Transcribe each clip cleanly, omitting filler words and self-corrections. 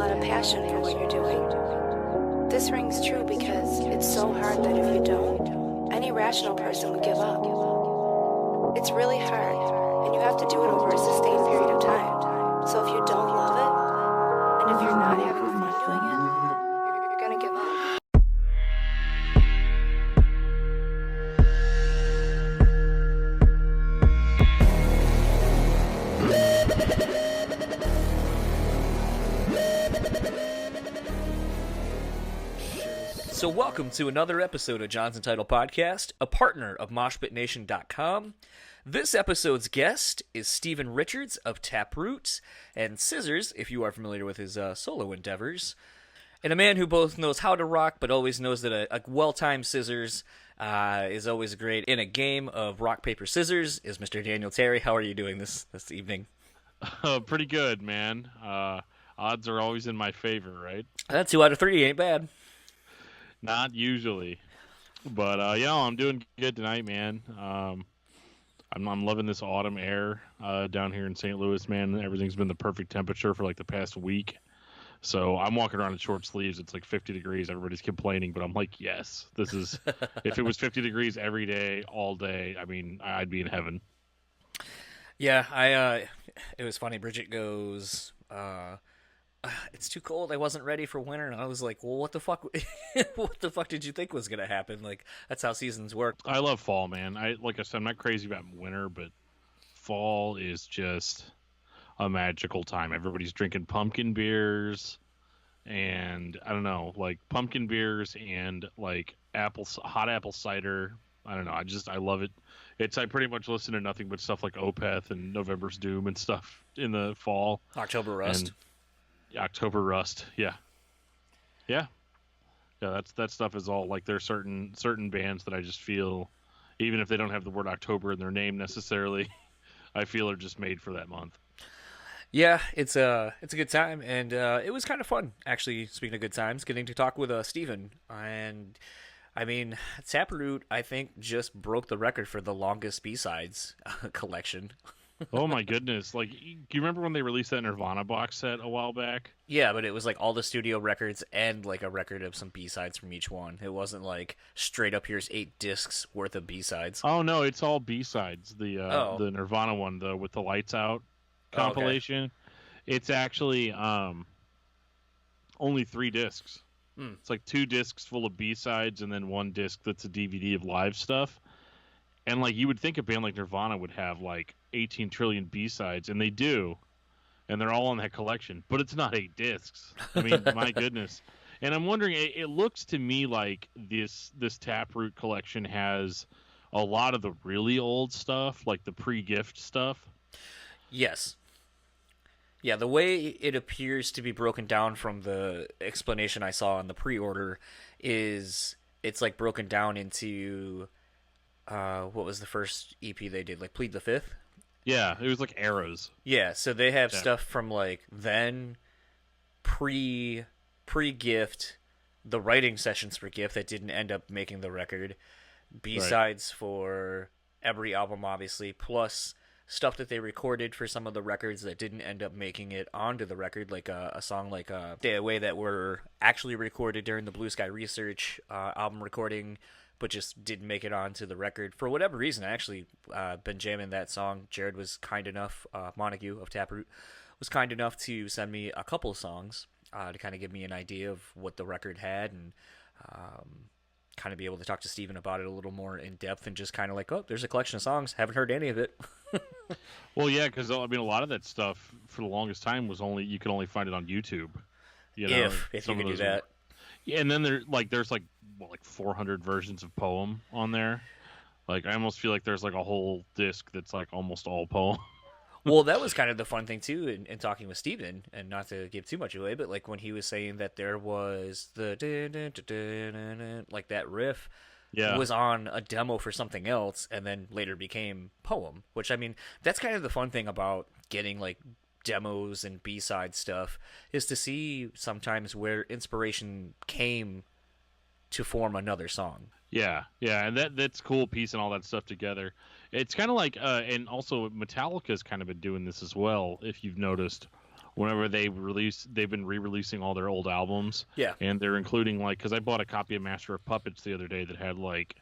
lot of passion for what you're doing. This rings true because it's so hard that if you don't, any rational person would give up. It's really hard, and you have to do it over a sustained period of time. So if you don't love it, and if you're not having fun doing it, you're gonna give up. So welcome to another episode of Jonsuntitledpod Podcast, a partner of MoshPitNation.com. This episode's guest is Stephen Richards of Taproot, and Scissors, if you are familiar with his solo endeavors. And a man who both knows how to rock, but always knows that a well-timed scissors is always great. In a game of rock, paper, scissors is Mr. Daniel Terry. How are you doing this evening? Pretty good, man. Odds are always in my favor, right? 2 out of 3 ain't bad. Not usually, but I'm doing good tonight, man. I'm loving this autumn air down here in St. Louis, man. Everything's been the perfect temperature for like the past week. So I'm walking around in short sleeves. It's like 50 degrees. Everybody's complaining, but I'm like, yes, this is. If it was 50 degrees every day, all day, I mean, I'd be in heaven. Yeah, it was funny. Bridget goes, it's too cold. I wasn't ready for winter. And I was like, well, what the fuck? What the fuck did you think was going to happen? Like, that's how seasons work. I love fall, man. Like I said, I'm not crazy about winter, but fall is just a magical time. Everybody's drinking pumpkin beers and I don't know, like pumpkin beers and like hot apple cider. I don't know. I love it. I pretty much listen to nothing but stuff like Opeth and November's Doom and stuff in the fall. October Rust. October Rust, yeah. That stuff is all like there's certain bands that I just feel, even if they don't have the word October in their name necessarily, I feel are just made for that month. Yeah, it's a good time, and it was kind of fun actually. Speaking of good times, getting to talk with Stephen, and I mean Taproot I think just broke the record for the longest B-sides collection. Oh my goodness. Like, do you remember when they released that Nirvana box set a while back? Yeah, but it was like all the studio records and like a record of some B-sides from each one. It wasn't like straight up here's 8 discs worth of B-sides. Oh no, it's all B-sides. The Nirvana one though with the Lights Out compilation. Okay. It's actually only 3 discs. It's like 2 discs full of B-sides and then 1 disc that's a DVD of live stuff. And like you would think a band like Nirvana would have like 18 trillion B-sides, and they do, and they're all on that collection. But it's not 8 discs. I mean, my goodness. And I'm wondering, it looks to me like this Taproot collection has a lot of the really old stuff, like the pre-gift stuff. Yes. Yeah, the way it appears to be broken down from the explanation I saw in the pre-order is it's like broken down into what was the first EP they did? Like Plead the Fifth? Yeah, it was like eras. Yeah, so they have stuff from like then, pre-gift, the writing sessions for Gift that didn't end up making the record, B-sides for every album obviously, plus stuff that they recorded for some of the records that didn't end up making it onto the record, like a song like Stay Away that were actually recorded during the Blue Sky Research album recording, but just didn't make it onto the record. For whatever reason, I actually been jamming that song. Jared was kind enough, Montague of Taproot, was kind enough to send me a couple of songs to kind of give me an idea of what the record had and kind of be able to talk to Stephen about it a little more in depth and just kind of like, oh, there's a collection of songs. Haven't heard any of it. Well, yeah, because I mean, a lot of that stuff for the longest time was you could only find it on YouTube. You know, if you could do that. Yeah, and then there's like 400 versions of Poem on there. Like I almost feel like there's like a whole disc that's like almost all Poem. Well, that was kind of the fun thing too in talking with Stephen, and not to give too much away, but like when he was saying that there was the like that riff was on a demo for something else and then later became Poem, which I mean, that's kind of the fun thing about getting like demos and B-side stuff is to see sometimes where inspiration came to form another song. Yeah, and that's cool piecing all that stuff together. It's kind of like, and also Metallica's kind of been doing this as well, if you've noticed, whenever they've been re-releasing all their old albums. Yeah. And they're including, like, because I bought a copy of Master of Puppets the other day that had, like,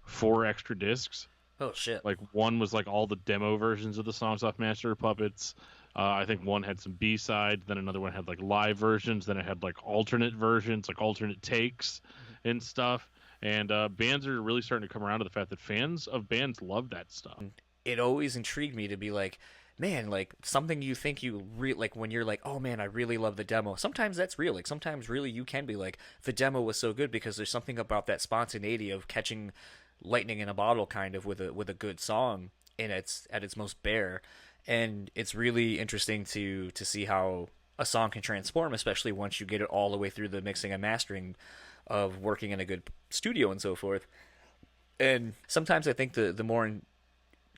4 extra discs. Oh, shit. Like, one was, like, all the demo versions of the songs off Master of Puppets. I think one had some B-sides. Then another one had, like, live versions. Then it had, like, alternate versions, like, alternate takes and stuff. And bands are really starting to come around to the fact that fans of bands love that stuff. It always intrigued me to be like, man, like, something you think like, when you're like, oh, man, I really love the demo. Sometimes that's real. Like, sometimes really you can be like, the demo was so good because there's something about that spontaneity of catching lightning in a bottle kind of with a good song at its most bare. And it's really interesting to see how a song can transform, especially once you get it all the way through the mixing and mastering of working in a good studio and so forth. And sometimes I think the more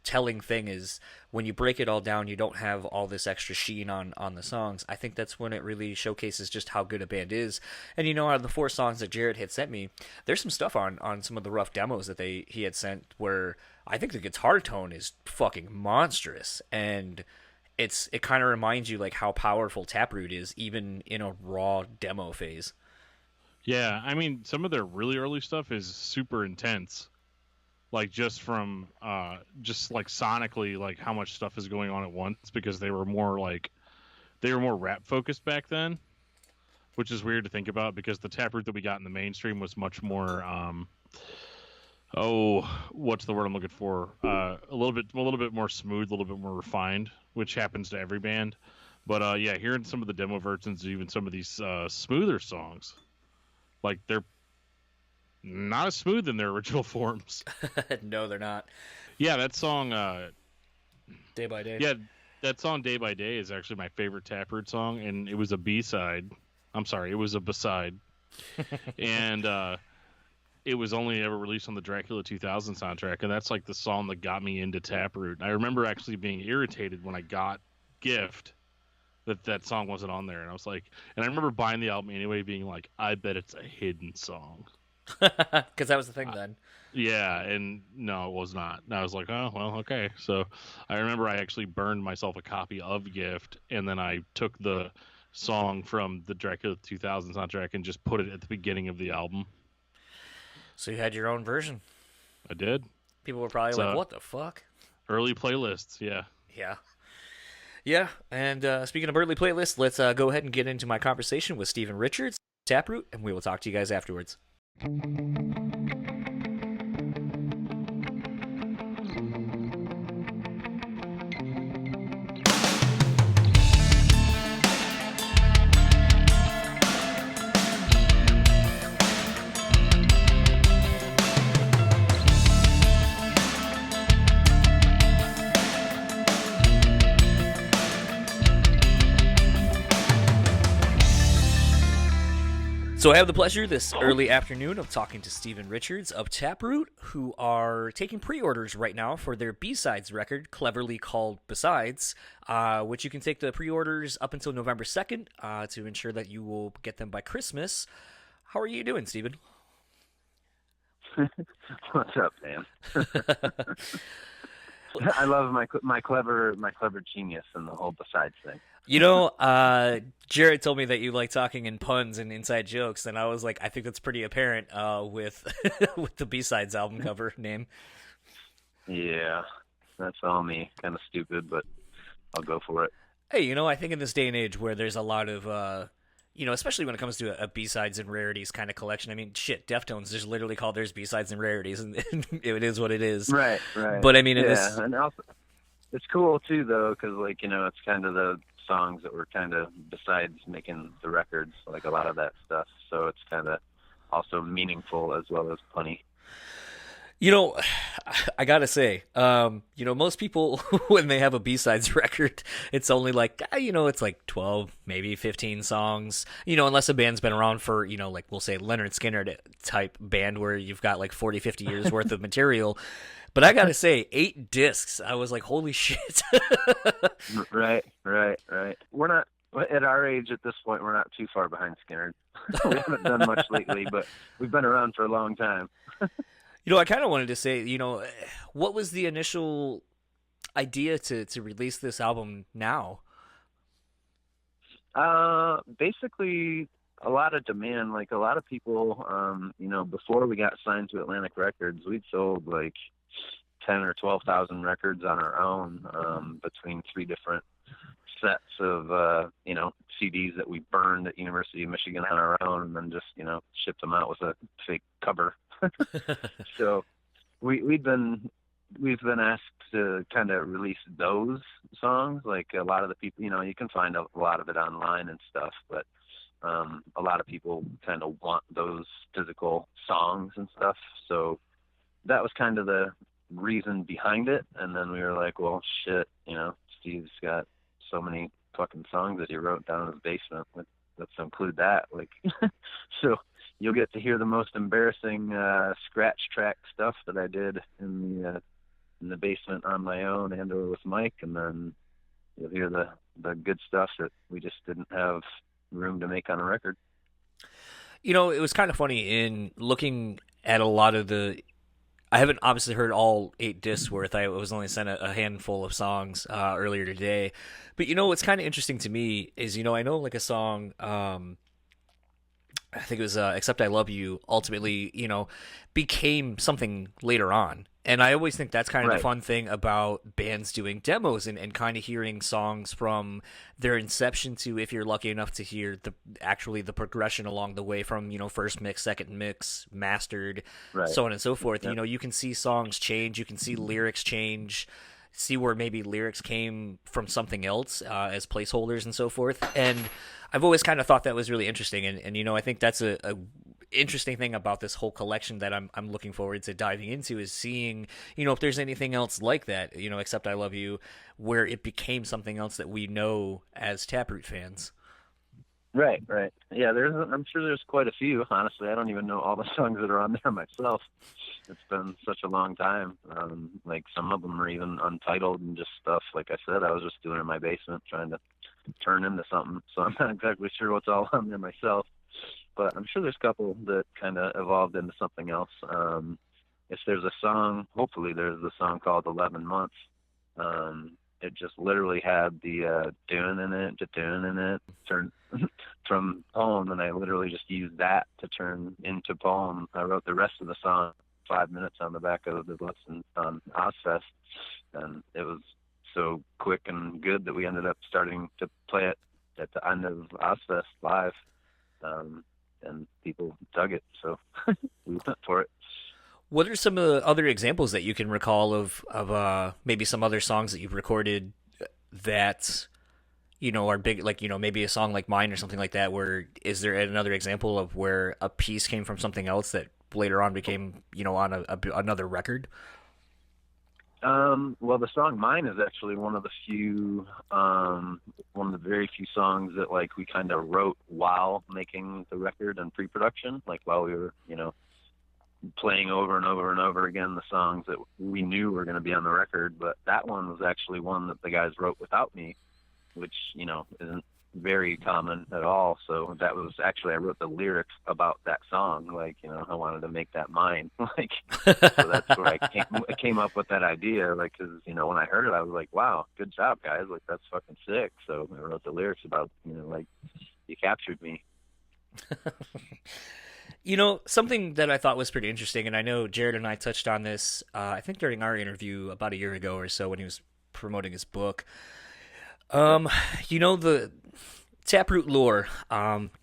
telling thing is when you break it all down, you don't have all this extra sheen on the songs. I think that's when it really showcases just how good a band is. And out of the 4 songs that Jared had sent me, there's some stuff on some of the rough demos that he had sent where I think the guitar tone is fucking monstrous, and it kind of reminds you like how powerful Taproot is even in a raw demo phase. Yeah, I mean, some of their really early stuff is super intense. Like, just from, just like sonically, like how much stuff is going on at once, because they were more rap focused back then, which is weird to think about because the Taproot that we got in the mainstream was much more, what's the word I'm looking for? A little bit more smooth, a little bit more refined, which happens to every band. But yeah, hearing some of the demo versions, even some of these smoother songs, like they're not as smooth in their original forms. No, they're not. Yeah, that song, Day by Day. Yeah, that song Day by Day is actually my favorite Taproot song, and it was a B-side. I'm sorry, it was a B-side. And it was only ever released on the Dracula 2000 soundtrack, and that's like the song that got me into Taproot. I remember actually being irritated when I got Gift that song wasn't on there, and I was like, and I remember buying the album anyway, being like, I bet it's a hidden song. Because that was the thing then. Yeah, and no, it was not. And I was like, oh, well, okay. So I remember I actually burned myself a copy of Gift, and then I took the song from the Dracula 2000 soundtrack and just put it at the beginning of the album. So you had your own version. I did. People were probably like, what the fuck? Early playlists, yeah. Yeah. Yeah, and speaking of early playlists, let's go ahead and get into my conversation with Stephen Richards, Taproot, and we will talk to you guys afterwards. So I have the pleasure this early afternoon of talking to Stephen Richards of Taproot, who are taking pre-orders right now for their B-Sides record, cleverly called Besides, which you can take the pre-orders up until November 2nd to ensure that you will get them by Christmas. How are you doing, Stephen? What's up, man? I love my clever genius and the whole Besides thing. Jared told me that you like talking in puns and inside jokes, and I was like, I think that's pretty apparent with with the B-Sides album cover name. Yeah, that's all me. Kind of stupid, but I'll go for it. Hey, I think in this day and age where there's a lot of, especially when it comes to a B-Sides and rarities kind of collection. I mean, shit, Deftones just literally call theirs B-Sides and rarities, and it is what it is. Right. But I mean, and also, it's cool too, though, because it's kind of the songs that were kind of besides making the records, like a lot of that stuff. So it's kind of also meaningful as well as funny. I gotta say, most people, when they have a B-Sides record, it's only like, it's like 12, maybe 15 songs, unless a band's been around for, like we'll say Leonard Skinner type band where you've got like 40, 50 years worth of material. But I gotta say, 8 discs, I was like, holy shit. Right. We're not, at our age at this point, we're not too far behind Skinner. We haven't done much lately, but we've been around for a long time. I kind of wanted to say, what was the initial idea to release this album now? Basically, a lot of demand. Like a lot of people, before we got signed to Atlantic Records, we'd sold like 10 or 12,000 records on our own, between 3 different sets of CDs that we burned at University of Michigan on our own, and then just shipped them out with a fake cover. So we've been asked to kind of release those songs. Like a lot of the people, you can find a lot of it online and stuff, but a lot of people kind of want those physical songs and stuff. So that was kind of the reason behind it. And then we were like, well, shit, Steve's got so many fucking songs that he wrote down in his basement. Let's include that. Like, so you'll get to hear the most embarrassing scratch track stuff that I did in the basement on my own and or with Mike, and then you'll hear the good stuff that we just didn't have room to make on a record. It was kind of funny in looking at a lot of I haven't obviously heard all 8 discs worth. I was only sent a handful of songs earlier today. But what's kind of interesting to me is, I know like a song, I think it was Except I Love You, ultimately, became something later on. And I always think that's kind of the fun thing about bands doing demos and kind of hearing songs from their inception to, if you're lucky enough to hear the progression along the way from, first mix, second mix, mastered, so on and so forth. Yep. You can see songs change, you can see lyrics change, see where maybe lyrics came from something else as placeholders and so forth. And I've always kind of thought that was really interesting. And I think that's a interesting thing about this whole collection that I'm looking forward to diving into is seeing, if there's anything else like that, Except I Love You, where it became something else that we know as Taproot fans. Right. Yeah, I'm sure there's quite a few. Honestly, I don't even know all the songs that are on there myself. It's been such a long time. Like some of them are even untitled and just stuff. Like I said, I was just doing it in my basement trying to turn into something. So I'm not exactly sure what's all on there myself. But I'm sure there's a couple that kind of evolved into something else. If there's a song, hopefully there's the song called 11 Months. It just literally had the doing in it, turn from poem, and I literally just used that to turn into poem. I wrote the rest of the song 5 minutes on the back of the lesson on Ozzfest, and it was so quick and good that we ended up starting to play it at the end of Ozzfest live. And people dug it, so we went for it. What are some of the other examples that you can recall of maybe some other songs that you've recorded that are big, like maybe a song like Mine or something like that? Where is there another example of where a piece came from something else that later on became on another record? Well, the song Mine is actually one of the very few songs that like we kind of wrote while making the record and pre-production, like while we were, playing over and over and over again the songs that we knew were going to be on the record. But that one was actually one that the guys wrote without me, which, isn't very common at all. So that was actually, I wrote the lyrics about that song. Like, I wanted to make that mine. Like, so that's where I came up with that idea. Like, cause when I heard it, I was like, wow, good job guys. Like, that's fucking sick. So I wrote the lyrics about, like, you captured me. Something that I thought was pretty interesting, and I know Jared and I touched on this, I think during our interview about a year ago or so when he was promoting his book. The Taproot lore.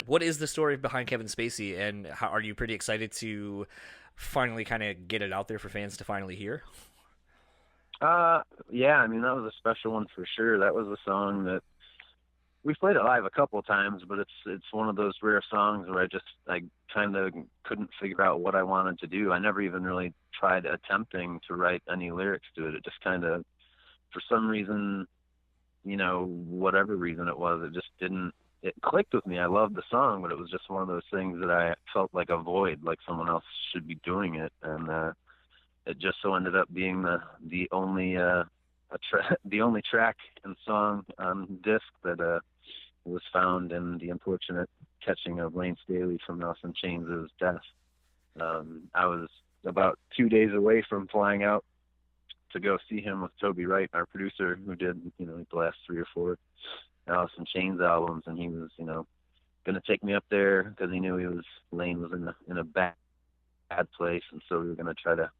What is the story behind Kevin Spacey, and how are you pretty excited to finally kind of get it out there for fans to finally hear? Yeah, I mean, that was a special one for sure. That was a song that we played it live a couple of times, but it's one of those rare songs where I kind of couldn't figure out what I wanted to do. I never even really tried attempting to write any lyrics to it. It just kind of, for some reason, whatever reason it was, it clicked with me. I loved the song, but it was just one of those things that I felt like a void, like someone else should be doing it. And it just so ended up being the only track and song on disc that was found in the unfortunate catching of Layne Staley from Nelson Chains' death. I was about 2 days away from flying out to go see him with Toby Wright, our producer, who did the last 3 or 4 Alice in Chains albums, and he was, going to take me up there because he knew Layne was in a bad place, and so we were going to try to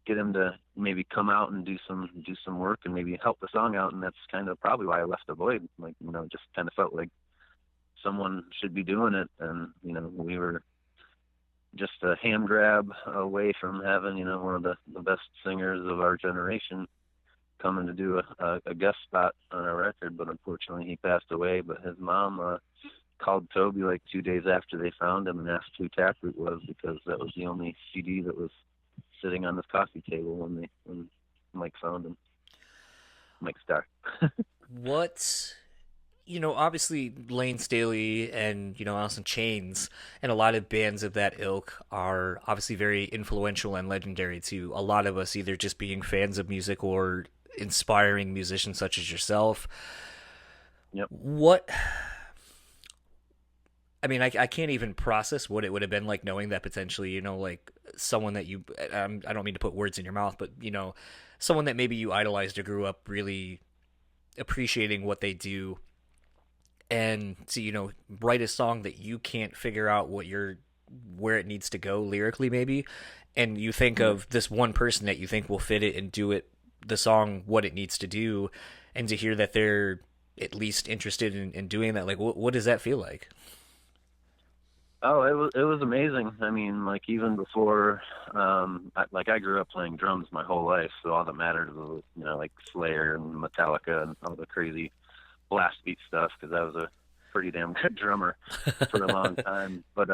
get him to maybe come out and do some work and maybe help the song out. And that's kind of probably why I left the Void. Like, just kind of felt like someone should be doing it, and we were just a hand grab away from having one of the best singers of our generation coming to do a guest spot on our record. But unfortunately he passed away. But his mom called Toby like 2 days after they found him and asked who Taproot was, because that was the only CD that was sitting on his coffee table when Mike found him. Mike Starr. What, obviously Layne, Staley, and, Alice in Chains, and a lot of bands of that ilk are obviously very influential and legendary to a lot of us, either just being fans of music or inspiring musicians such as yourself. Yep. I can't even process what it would have been like knowing that potentially, like someone that you, I don't mean to put words in your mouth, but, someone that maybe you idolized or grew up really appreciating what they do, and to, write a song that you can't figure out where it needs to go lyrically maybe, and you think of this one person that you think will fit it and do the song what it needs to do, and to hear that they're at least interested in doing that, like what does that feel like? Oh, it was amazing. I mean, like, even before, I grew up playing drums my whole life, so all that mattered was, like Slayer and Metallica and all the crazy blast beat stuff, because I was a pretty damn good drummer for a long time. But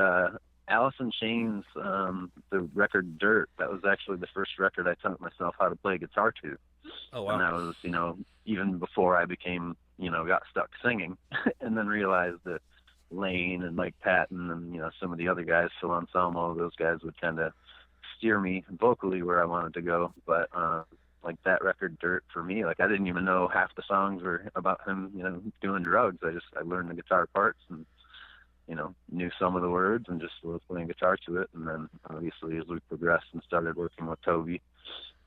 Alice in Chains, the record Dirt, that was actually the first record I taught myself how to play guitar to. Oh, wow. And that was, even before I became, got stuck singing, and then realized that Layne and Mike Patton and some of the other guys, Phil Anselmo, those guys would kind of steer me vocally where I wanted to go. But like that record Dirt, for me, like I didn't even know half the songs were about him doing drugs. I learned the guitar parts and knew some of the words and just was playing guitar to it. And then obviously as we progressed and started working with Toby,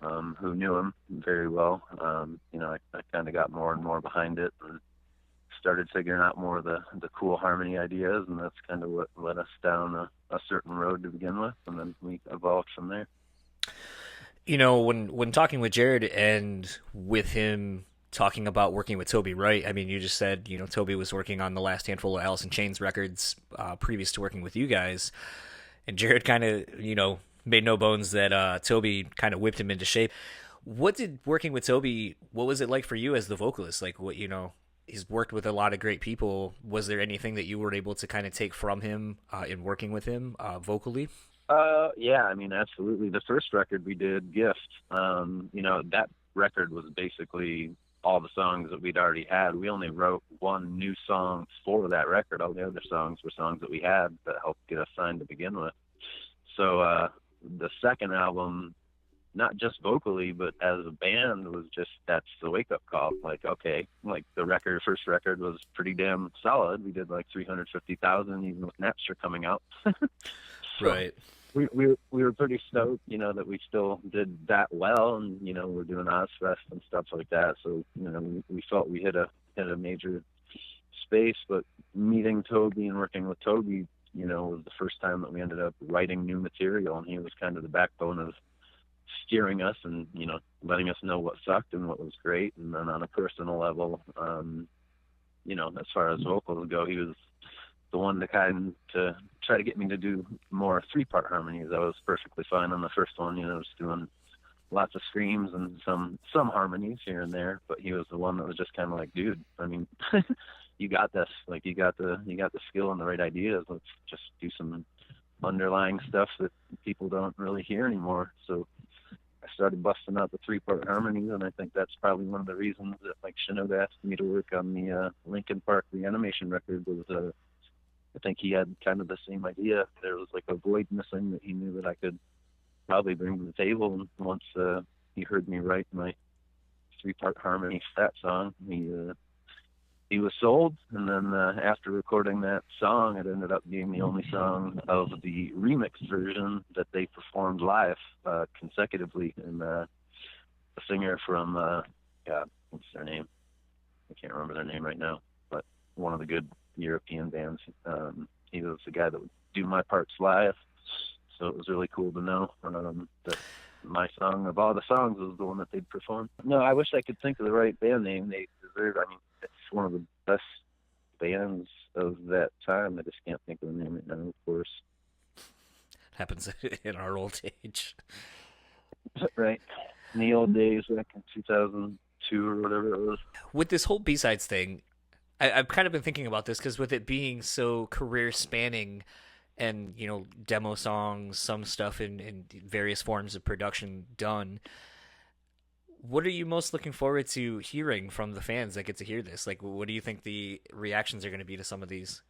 who knew him very well, I kind of got more and more behind it and started figuring out more of the cool harmony ideas, and that's kind of what led us down a certain road to begin with, and then we evolved from there. When talking with Jared and with him talking about working with Toby Wright, I mean, you just said, Toby was working on the last handful of Alice in Chains records previous to working with you guys, and Jared kind of, made no bones that Toby kind of whipped him into shape. What did working with Toby, what was it like for you as the vocalist? Like, what, he's worked with a lot of great people. Was there anything that you were able to kind of take from him in working with him vocally? Yeah, I mean, absolutely. The first record we did, Gift, that record was basically all the songs that we'd already had. We only wrote one new song for that record. All the other songs were songs that we had that helped get us signed to begin with. So the second album, not just vocally, but as a band, was just, that's the wake-up call. Like, okay, like the first record was pretty damn solid. We did like 350,000, even with Napster coming out. So right. We were pretty stoked, that we still did that well, and we're doing Ozzfest and stuff like that. So we felt we hit a major space. But meeting Toby and working with Toby, was the first time that we ended up writing new material, and he was kind of the backbone of steering us and letting us know what sucked and what was great. And then on a personal level, as far as vocals go, he was the one to try to get me to do more 3-part harmonies. I was perfectly fine on the first one, just doing lots of screams and some harmonies here and there. But he was the one that was just kind of like, dude, I mean, you got this. Like, you got the skill and the right ideas. Let's just do some underlying stuff that people don't really hear anymore. So I started busting out the 3-part harmonies, and I think that's probably one of the reasons that like Shinoda asked me to work on the Linkin Park Reanimation record. Was I think he had kind of the same idea. There was like a void missing that he knew that I could probably bring to the table. And once he heard me write my 3-part harmony for that song, he was sold. And then after recording that song, it ended up being the only song of the remix version that they performed live consecutively. And the singer from, God, what's their name? I can't remember their name right now. But one of the good European bands. He was the guy that would do my parts live, so it was really cool to know that my song of all the songs was the one that they'd perform. No, I wish I could think of the right band name they deserve. I mean, it's one of the best bands of that time. I just can't think of the name right now, of course. Happens in our old age. Right. In the old days, back in 2002 or whatever it was. With this whole B-sides thing, I've kind of been thinking about this because with it being so career spanning and, you know, demo songs, some stuff in various forms of production done, what are you most looking forward to hearing from the fans that get to hear this? Like, what do you think the reactions are going to be to some of these?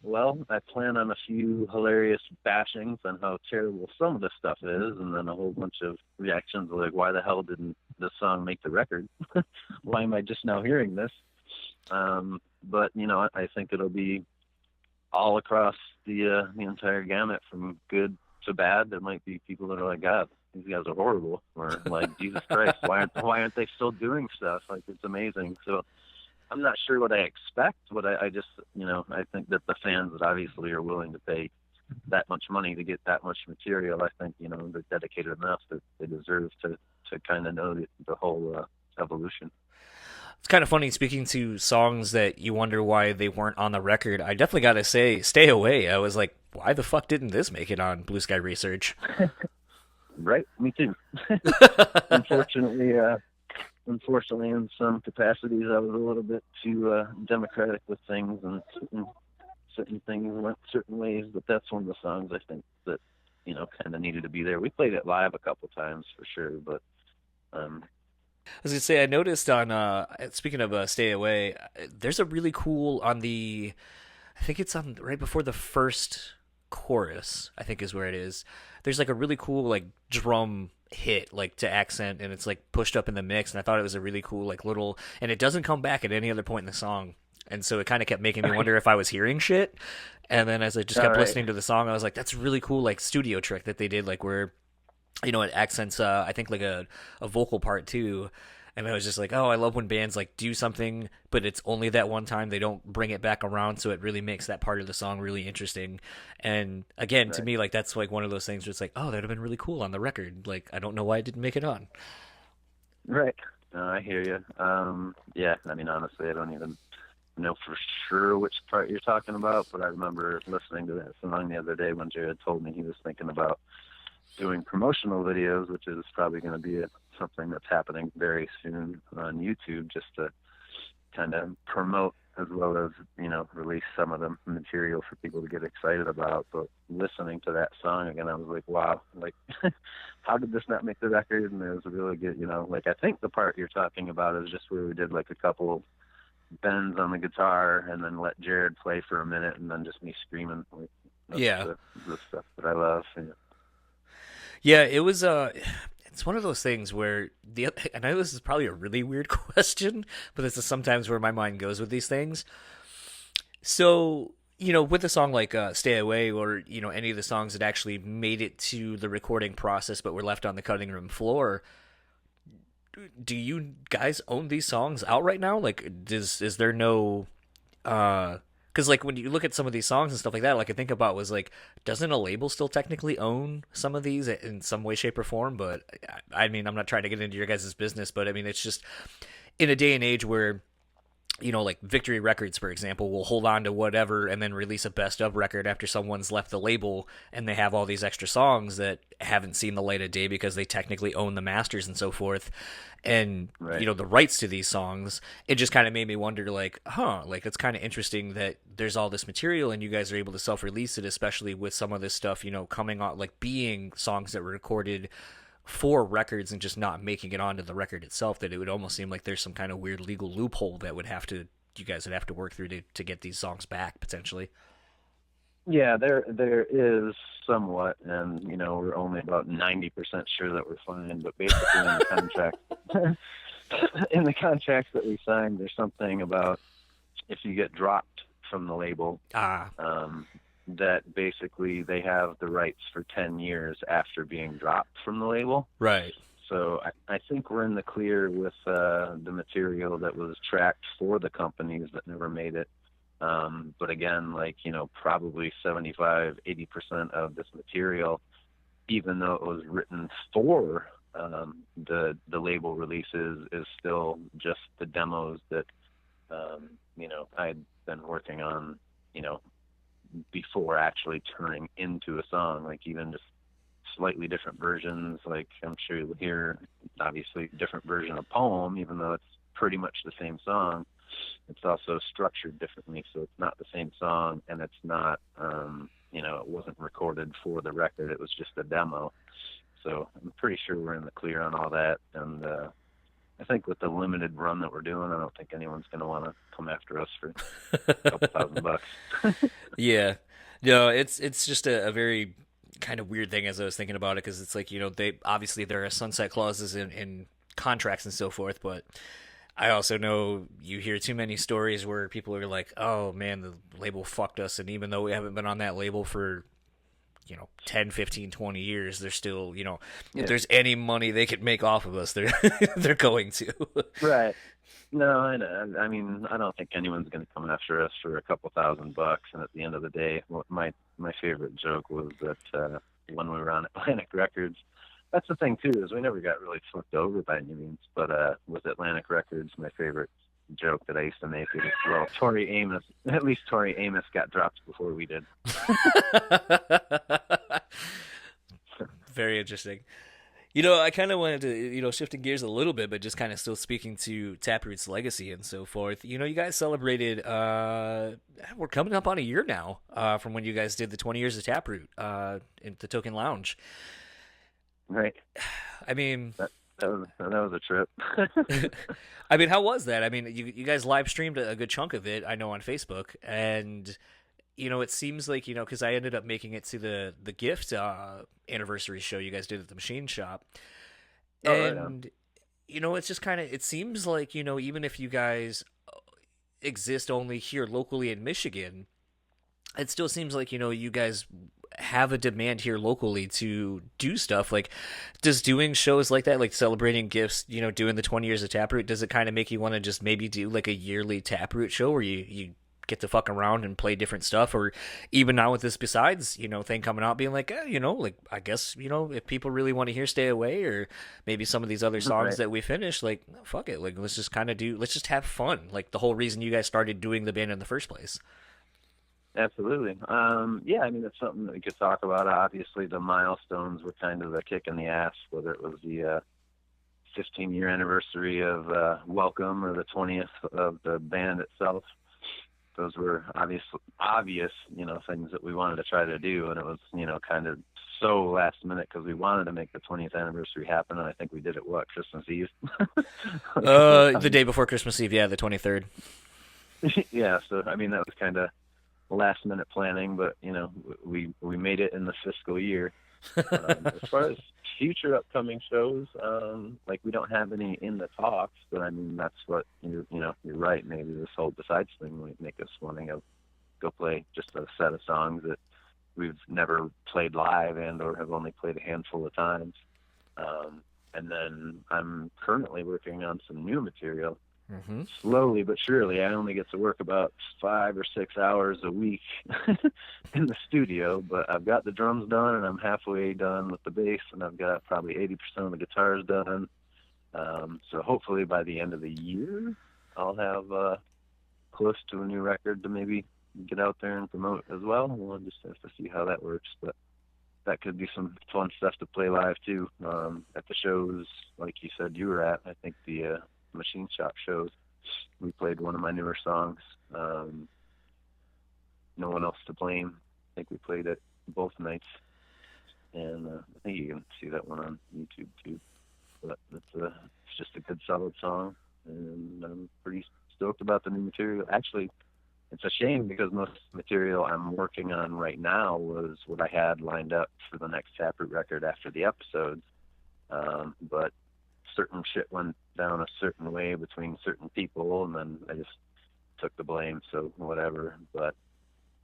Well, I plan on a few hilarious bashings on how terrible some of the stuff is, and then a whole bunch of reactions like, why the hell didn't this song make the record? Why am I just now hearing this? But, you know, I think it'll be all across the entire gamut, from good to bad. There might be people that are like, God, these guys are horrible, or like, Jesus Christ, why aren't they still doing stuff? Like, it's amazing. So I'm not sure what I expect, but I just, you know, I think that the fans that obviously are willing to pay that much money to get that much material, I think, you know, they're dedicated enough that they deserve to kind of know the whole evolution. It's kind of funny, speaking to songs that you wonder why they weren't on the record. I definitely got to say, Stay Away. I was like, why the fuck didn't this make it on Blue Sky Research? Right, me too. Unfortunately, in some capacities, I was a little bit too democratic with things, and certain things went certain ways. But that's one of the songs I think that, you know, kind of needed to be there. We played it live a couple times for sure, but. I was gonna say, I noticed on speaking of Stay Away, there's a really cool on the, I think it's on right before the first chorus, I think is where it is. There's like a really cool like drum hit like to accent, and it's like pushed up in the mix, and I thought it was a really cool like little, and it doesn't come back at any other point in the song, and so it kind of kept making me wonder if I was hearing shit. And then as I just kept listening to the song, I was like, that's a really cool like studio trick that they did, like where, you know, it accents I think like a vocal part too. And I was just like, oh, I love when bands like do something, but it's only that one time. They don't bring it back around, so it really makes that part of the song really interesting. And again, to me, like that's like one of those things where it's like, oh, that'd have been really cool on the record. Like, I don't know why it didn't make it on. Right. No, I hear you. Yeah, I mean, honestly, I don't even know for sure which part you're talking about, but I remember listening to that song the other day when Jared told me he was thinking about doing promotional videos, which is probably going to be something that's happening very soon on YouTube, just to kind of promote as well as, you know, release some of the material for people to get excited about. But listening to that song again, I was like, wow, like, how did this not make the record? And it was really good, you know, like, I think the part you're talking about is just where we did like a couple bends on the guitar and then let Jared play for a minute and then just me screaming. Like, yeah. The stuff that I love. Yeah, it was it's one of those things where I know this is probably a really weird question, but this is sometimes where my mind goes with these things. So, you know, with a song like Stay Away, or, you know, any of the songs that actually made it to the recording process but were left on the cutting room floor, do you guys own these songs out right now? Like, is there no because, like, when you look at some of these songs and stuff like that, like, I think about was, like, doesn't a label still technically own some of these in some way, shape, or form? But, I mean, I'm not trying to get into your guys' business, but, I mean, it's just in a day and age where, you know, like, Victory Records, for example, will hold on to whatever and then release a best-of record after someone's left the label, and they have all these extra songs that haven't seen the light of day because they technically own the masters and so forth. And, you know, the rights to these songs, it just kind of made me wonder, like, like, it's kind of interesting that there's all this material and you guys are able to self-release it, especially with some of this stuff, you know, coming out, like, being songs that were recorded for records and just not making it onto the record itself, that it would almost seem like there's some kind of weird legal loophole that you guys would have to work through to get these songs back, potentially. Yeah, there is somewhat, and, you know, we're only about 90% sure that we're fine, but basically in the contracts that we signed, there's something about if you get dropped from the label, that basically they have the rights for 10 years after being dropped from the label. Right. So I think we're in the clear with the material that was tracked for the companies that never made it. But again, like, probably 75-80% of this material, even though it was written for the label releases, is still just the demos that I'd been working on, before actually turning into a song. Like, even just slightly different versions. Like, I'm sure you'll hear, obviously, different version of Poem, even though it's pretty much the same song. It's also structured differently, so it's not the same song, and it's not, it wasn't recorded for the record. It was just a demo. So I'm pretty sure we're in the clear on all that. And I think with the limited run that we're doing, I don't think anyone's going to want to come after us for a couple $1,000. Yeah. No, it's just a very kind of weird thing as I was thinking about it, because it's like, there are sunset clauses in contracts and so forth, but I also know you hear too many stories where people are like, oh man, the label fucked us, and even though we haven't been on that label for 10, 15, 20 years, they're still, if there's any money they could make off of us, they're going to. Right. No, I know. I mean, I don't think anyone's going to come after us for a couple $1,000. And at the end of the day, my favorite joke was that when we were on Atlantic Records, that's the thing too, is we never got really fucked over by any means. But with Atlantic Records, my favorite joke that I used to make is, well, at least Tori Amos got dropped before we did. Very interesting. I kind of wanted to, shifting gears a little bit, but just kind of still speaking to Taproot's legacy and so forth. You guys celebrated, we're coming up on a year now from when you guys did the 20 years of Taproot in the Token Lounge. Right. I mean, that was a trip. I mean, how was that? I mean, you guys live streamed a good chunk of it, I know, on Facebook, and it seems like, because I ended up making it to the Gift anniversary show you guys did at the Machine Shop. And, it's just kind of, it seems like, even if you guys exist only here locally in Michigan, it still seems like, you guys have a demand here locally to do stuff. Like, does doing shows like that, like celebrating Gifts, doing the 20 years of Taproot, does it kind of make you want to just maybe do like a yearly Taproot show where you get to fuck around and play different stuff? Or even now with this Besides, thing coming out, being like, like, I guess, if people really want to hear Stay Away, or maybe some of these other songs that we finished, like, fuck it, like, let's just have fun. Like, the whole reason you guys started doing the band in the first place. Absolutely. Yeah, I mean, it's something that we could talk about. Obviously, the milestones were kind of a kick in the ass, whether it was the 15-year anniversary of Welcome or the 20th of the band itself. Those were obvious, things that we wanted to try to do, and it was, kind of so last minute because we wanted to make the 20th anniversary happen, and I think we did it, Christmas Eve? The day before Christmas Eve, yeah, the 23rd. Yeah, so, I mean, that was kind of last minute planning, but we made it in the fiscal year. As far as future upcoming shows, like, we don't have any in the talks, but I mean, that's what you're right, maybe this whole Besides thing might make us want to go play just a set of songs that we've never played live and or have only played a handful of times. And then I'm currently working on some new material. Mm-hmm. Slowly but surely. I only get to work about 5 or 6 hours a week in the studio, but I've got the drums done, and I'm halfway done with the bass, and I've got probably 80% of the guitars done. So hopefully by the end of the year, I'll have close to a new record to maybe get out there and promote as well. We'll just have to see how that works, but that could be some fun stuff to play live too. At the shows, like you said you were at, I think the Machine Shop shows, we played one of my newer songs, No One Else to Blame. I think we played it both nights, and I think you can see that one on YouTube too. But it's just a good solid song, and I'm pretty stoked about the new material. Actually, it's a shame because most of the material I'm working on right now was what I had lined up for the next Taproot record after the episodes, but certain shit went down a certain way between certain people, and then I just took the blame, so whatever. But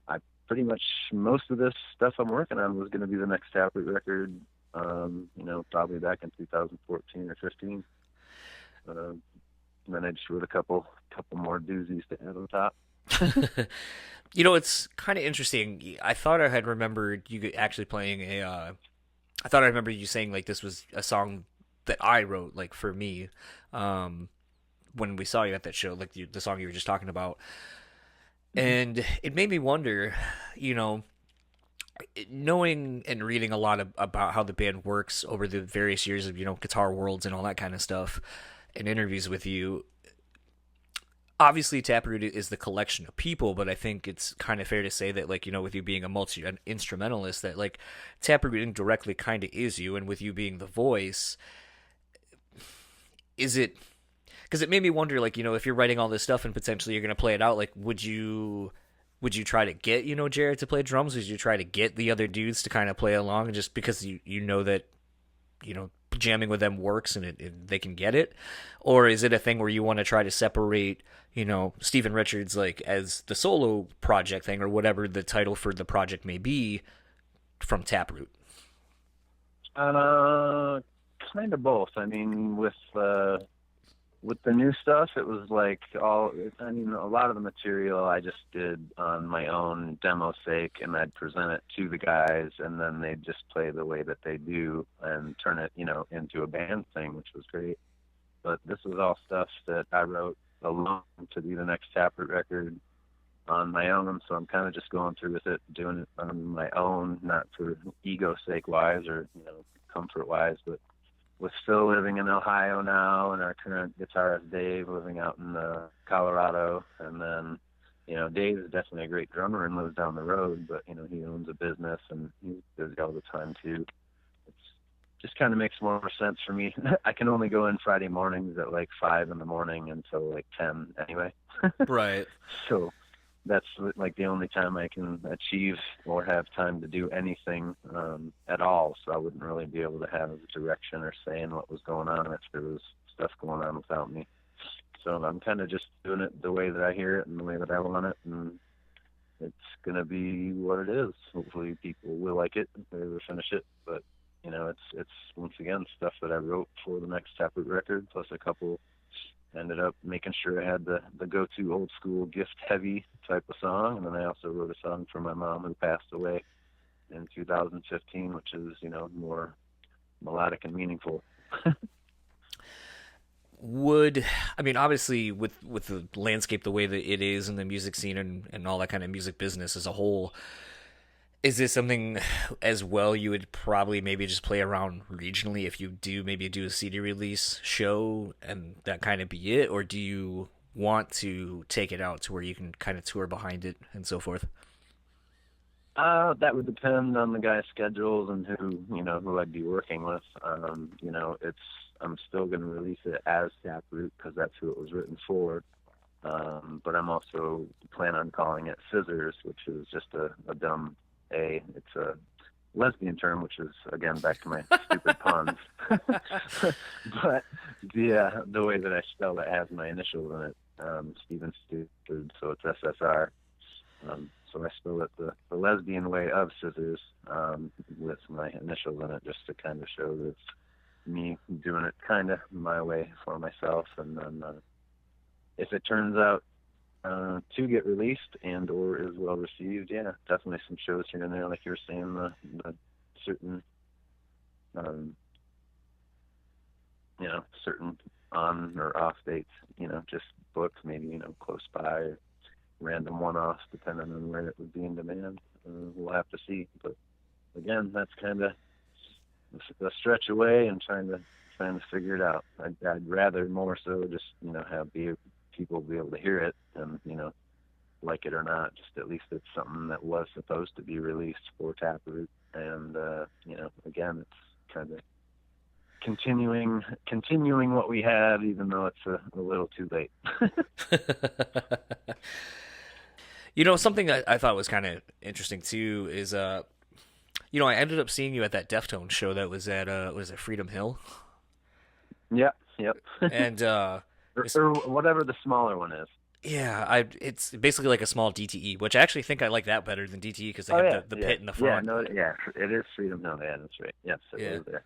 I pretty much, most of this stuff I'm working on was going to be the next Taproot record Probably back in 2014 or 15. And then I just wrote a couple more doozies to add on top. It's kind of interesting. I thought I had remembered you actually playing I thought I remember you saying like this was a song that I wrote like for me, when we saw you at that show, like the song you were just talking about, and it made me wonder, knowing and reading a lot about how the band works over the various years of Guitar Worlds and all that kind of stuff, and interviews with you. Obviously, Taproot is the collection of people, but I think it's kind of fair to say that, like, with you being a multi-instrumentalist, that, like, Taproot indirectly kind of is you, and with you being the voice, is it... Because it made me wonder, like, if you're writing all this stuff and potentially you're going to play it out, like, would you try to get, Jared to play drums? Would you try to get the other dudes to kind of play along just because you know that, jamming with them works and they can get it? Or is it a thing where you want to try to separate, Stephen Richards, like, as the solo project thing or whatever the title for the project may be, from Taproot? Kind of both. I mean, with the new stuff, it was like a lot of the material I just did on my own demo's sake, and I'd present it to the guys, and then they'd just play the way that they do and turn it, into a band thing, which was great. But this was all stuff that I wrote alone to do the next Taproot record on my own, so I'm kind of just going through with it, doing it on my own, not for ego sake wise or, comfort wise, but with Phil living in Ohio now, and our current guitarist Dave living out in Colorado, and then Dave is definitely a great drummer and lives down the road, but he owns a business and he's busy all the time too. It's just kind of makes more sense for me. I can only go in Friday mornings at like 5 in the morning until like 10 anyway. Right. So that's like the only time I can achieve or have time to do anything at all. So I wouldn't really be able to have direction or say in what was going on if there was stuff going on without me. So I'm kind of just doing it the way that I hear it and the way that I want it, and it's going to be what it is. Hopefully people will like it if they ever finish it. But, it's once again stuff that I wrote for the next Taproot record, plus a couple. Ended up making sure I had the go-to old school gift heavy type of song, and then I also wrote a song for my mom who passed away in 2015, which is more melodic and meaningful. Obviously with the landscape the way that it is and the music scene and all that kind of music business as a whole, is this something as well you would probably maybe just play around regionally if you do maybe do a CD release show and that kind of be it? Or do you want to take it out to where you can kind of tour behind it and so forth? That would depend on the guys' schedules and who I'd be working with. I'm still going to release it as Taproot because that's who it was written for. But I'm also plan on calling it Scissors, which is just a dumb A. It's a lesbian term, which is, again, back to my stupid puns. But the way that I spell it has my initials in it, Steven Stupid, so it's SSR. So I spell it the lesbian way of Scissors, with my initials in it, just to kind of show that it's me doing it kind of my way for myself. And then if it turns out to get released and or is well received, definitely some shows here and there, like you were saying, the certain certain on or off dates, just booked, maybe close by, or random one-offs depending on where it would be in demand. We'll have to see, but again, that's kind of a stretch away and trying to figure it out. I'd rather more so just have people be able to hear it and like it or not, just at least it's something that was supposed to be released for Taproot, and again, it's kind of continuing what we had, even though it's a little too late. Something I thought was kind of interesting too is I ended up seeing you at that Deftones show that was at was it Freedom Hill? Yeah, yep. And or whatever the smaller one is. Yeah, it's basically like a small DTE, which I actually think I like that better than DTE because they have the pit in the front. It is Freedom. No, yeah, that's right. Yes, it is there.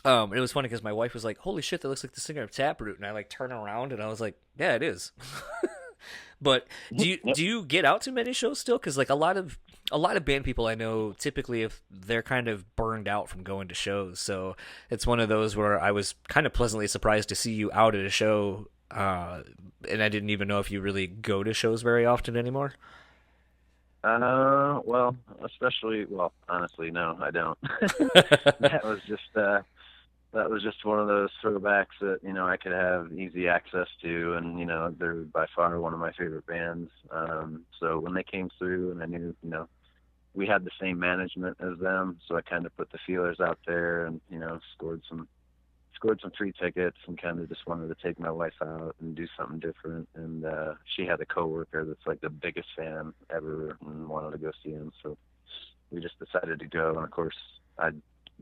It was funny because my wife was like, "Holy shit, that looks like the singer of Taproot," and I like turn around and I was like, "Yeah, it is." But do you get out to many shows still? Because like a lot of band people I know, typically if they're kind of burned out from going to shows, so it's one of those where I was kind of pleasantly surprised to see you out at a show, and I didn't even know if you really go to shows very often anymore. Well, honestly, no, I don't. That was just one of those throwbacks that, I could have easy access to, and, they're by far one of my favorite bands. So when they came through and I knew, we had the same management as them, so I kind of put the feelers out there and, scored some free tickets and kind of just wanted to take my wife out and do something different. And she had a coworker that's like the biggest fan ever and wanted to go see him. So we just decided to go. And of course, I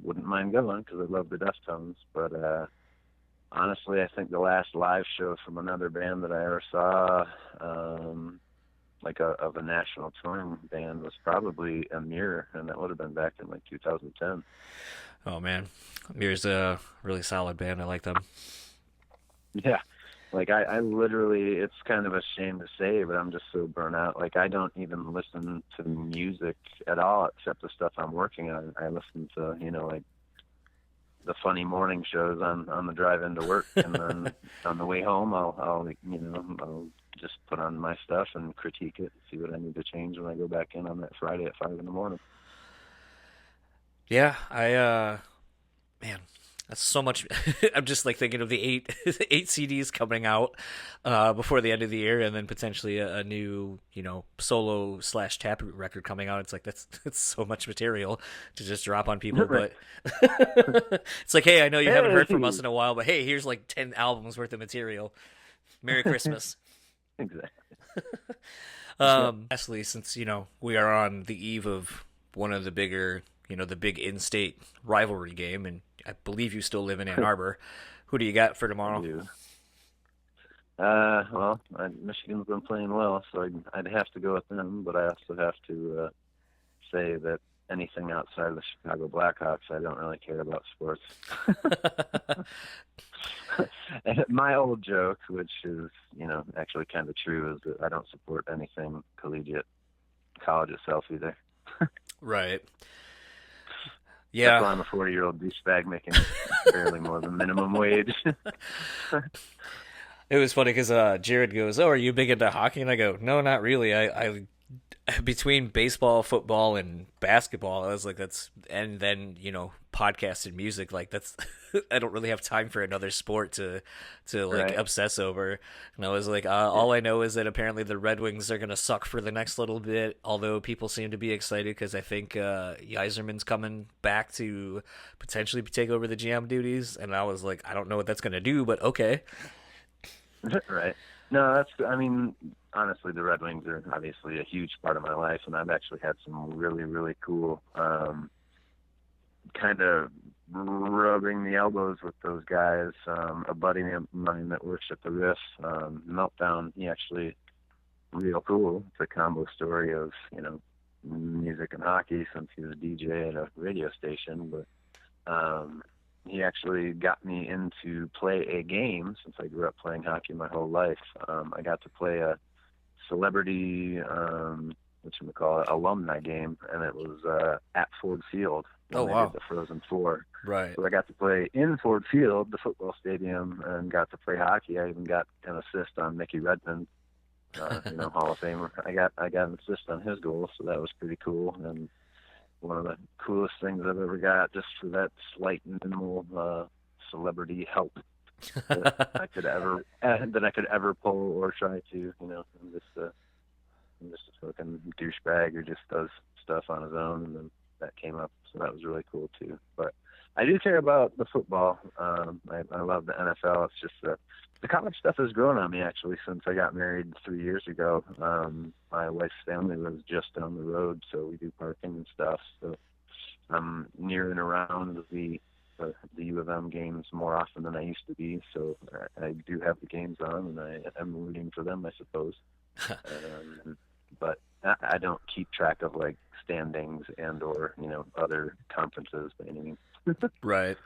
wouldn't mind going because I love the Deftones. But honestly, I think the last live show from another band that I ever saw, of a national touring band, was probably Amir, and that would have been back in like 2010. Oh man, Amir's a really solid band. I like them. Yeah, like I literally, it's kind of a shame to say, but I'm just so burnt out. Like I don't even listen to music at all except the stuff I'm working on. I listen to, like the funny morning shows on the drive into work, and then on the way home, I'll just put on my stuff and critique it, see what I need to change when I go back in on that Friday at 5 a.m. Yeah, man, that's so much. I'm just like thinking of the eight CDs coming out before the end of the year, and then potentially a new, solo / Taproot record coming out. It's like that's so much material to just drop on people. But it's like, hey, I know you haven't heard from us in a while, but hey, here's like 10 albums worth of material. Merry Christmas. Exactly. Lastly, since we are on the eve of one of the bigger, the big in-state rivalry game, and I believe you still live in Ann Arbor. Who do you got for tomorrow? Michigan's been playing well, so I'd have to go with them, but I also have to say that anything outside of the Chicago Blackhawks, I don't really care about sports. My old joke, which is, actually kind of true, is that I don't support anything collegiate, college itself either. Right. Yeah. That's why I'm a 40-year-old douchebag making barely more than minimum wage. It was funny because Jared goes, "Oh, are you big into hockey?" And I go, "No, not really. I between baseball, football, and basketball, I was like, and then podcasts and music, like that's I don't really have time for another sport to like obsess over." And I was like, all I know is that apparently the Red Wings are gonna suck for the next little bit, although people seem to be excited because I think Yzerman's coming back to potentially take over the GM duties, and I was like, I don't know what that's gonna do, but okay. Right. No, honestly, the Red Wings are obviously a huge part of my life, and I've actually had some really, really cool kind of rubbing the elbows with those guys. A buddy of mine that works at the Riff, Meltdown, he actually real cool. It's a combo story of, music and hockey, since he was a DJ at a radio station, but he actually got me into play a game since I grew up playing hockey my whole life. I got to play a celebrity, alumni game, and it was at Ford Field. Oh, wow. Did the Frozen Four. Right. So I got to play in Ford Field, the football stadium, and got to play hockey. I even got an assist on Mickey Redmond, Hall of Famer. I got an assist on his goal, so that was pretty cool. And one of the coolest things I've ever got, just for that slight minimal celebrity help that I could ever pull or try to. I'm just a fucking douchebag who just does stuff on his own, and then that came up, so that was really cool too. But I do care about the football. I love the NFL. It's just the college stuff has grown on me actually since I got married 3 years ago. My wife's family lives just down the road, so we do parking and stuff. So I'm near and around the the U of M games more often than I used to be, so I do have the games on, and I am rooting for them, I suppose. But I don't keep track of like standings and or other conferences by any means. Right.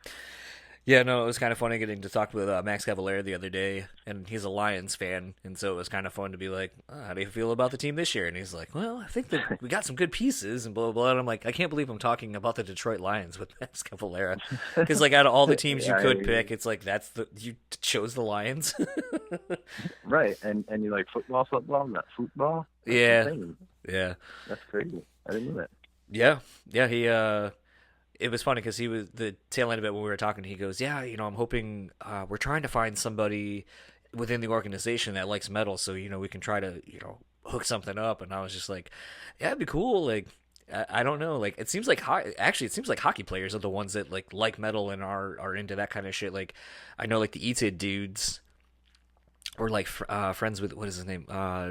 Yeah, no, it was kind of funny getting to talk with Max Cavalera the other day, and he's a Lions fan, and so it was kind of fun to be like, how do you feel about the team this year? And he's like, well, I think that we got some good pieces, and blah, blah, blah. And I'm like, I can't believe I'm talking about the Detroit Lions with Max Cavalera. Because, like, out of all the teams you could pick, it's like, you chose the Lions. Right, and you like football, not football? That's yeah. insane. Yeah. That's crazy. I didn't know that. Yeah, he, it was funny because he was the tail end of it when we were talking. He goes, "Yeah, I'm hoping we're trying to find somebody within the organization that likes metal, so we can try to hook something up." And I was just like, "Yeah, it'd be cool." Like, I don't know. Like, it seems like hockey players are the ones that like metal and are into that kind of shit. Like, I know like the ETID dudes, or like friends with what is his name,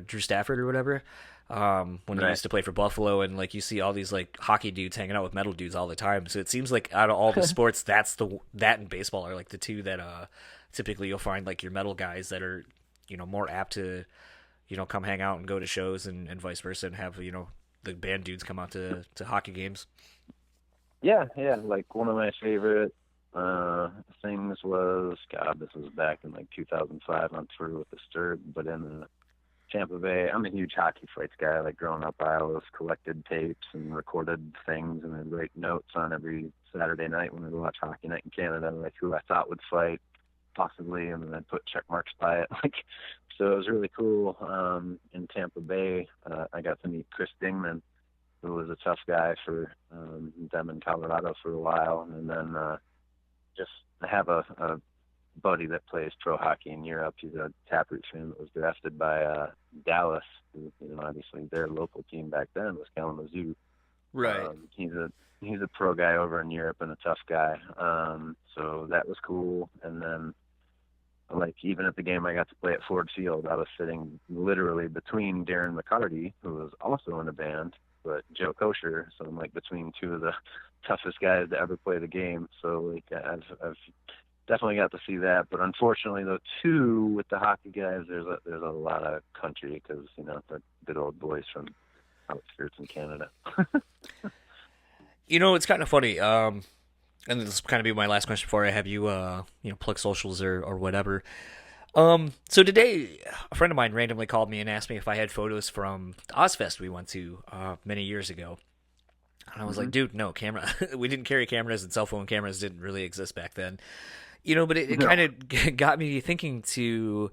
Drew Stafford or whatever. When he used to play for Buffalo, and like you see all these like hockey dudes hanging out with metal dudes all the time. So it seems like out of all the sports, that and baseball are like the two that typically you'll find like your metal guys that are more apt to come hang out and go to shows and vice versa, and have the band dudes come out to hockey games. Yeah. Like one of my favorite things was, God, this was back in like 2005 on tour with Disturbed, but in Tampa Bay. I'm a huge hockey fights guy. Like growing up, I always collected tapes and recorded things, and I'd write notes on every Saturday night when I'd watch Hockey Night in Canada, like who I thought would fight, possibly, and then I'd put check marks by it. So it was really cool. In Tampa Bay, I got to meet Chris Dingman, who was a tough guy for them in Colorado for a while, and then just have a buddy that plays pro hockey in Europe. He's a Taproot fan that was drafted by Dallas, who, obviously their local team back then was Kalamazoo. Right. He's a pro guy over in Europe and a tough guy. So that was cool. And then, like, even at the game I got to play at Ford Field, I was sitting literally between Darren McCarty, who was also in a band, but Joe Kosher. So I'm like between two of the toughest guys to ever play the game. So like I've definitely got to see that, but unfortunately, though, too, with the hockey guys, there's a lot of country because the good old boys from outskirts in Canada. It's kind of funny. And this will kind of be my last question before I have you, plug socials or whatever. So today, a friend of mine randomly called me and asked me if I had photos from the Ozzfest we went to many years ago. And I was like, dude, no, camera. We didn't carry cameras, and cell phone cameras didn't really exist back then. But it kind of got me thinking to,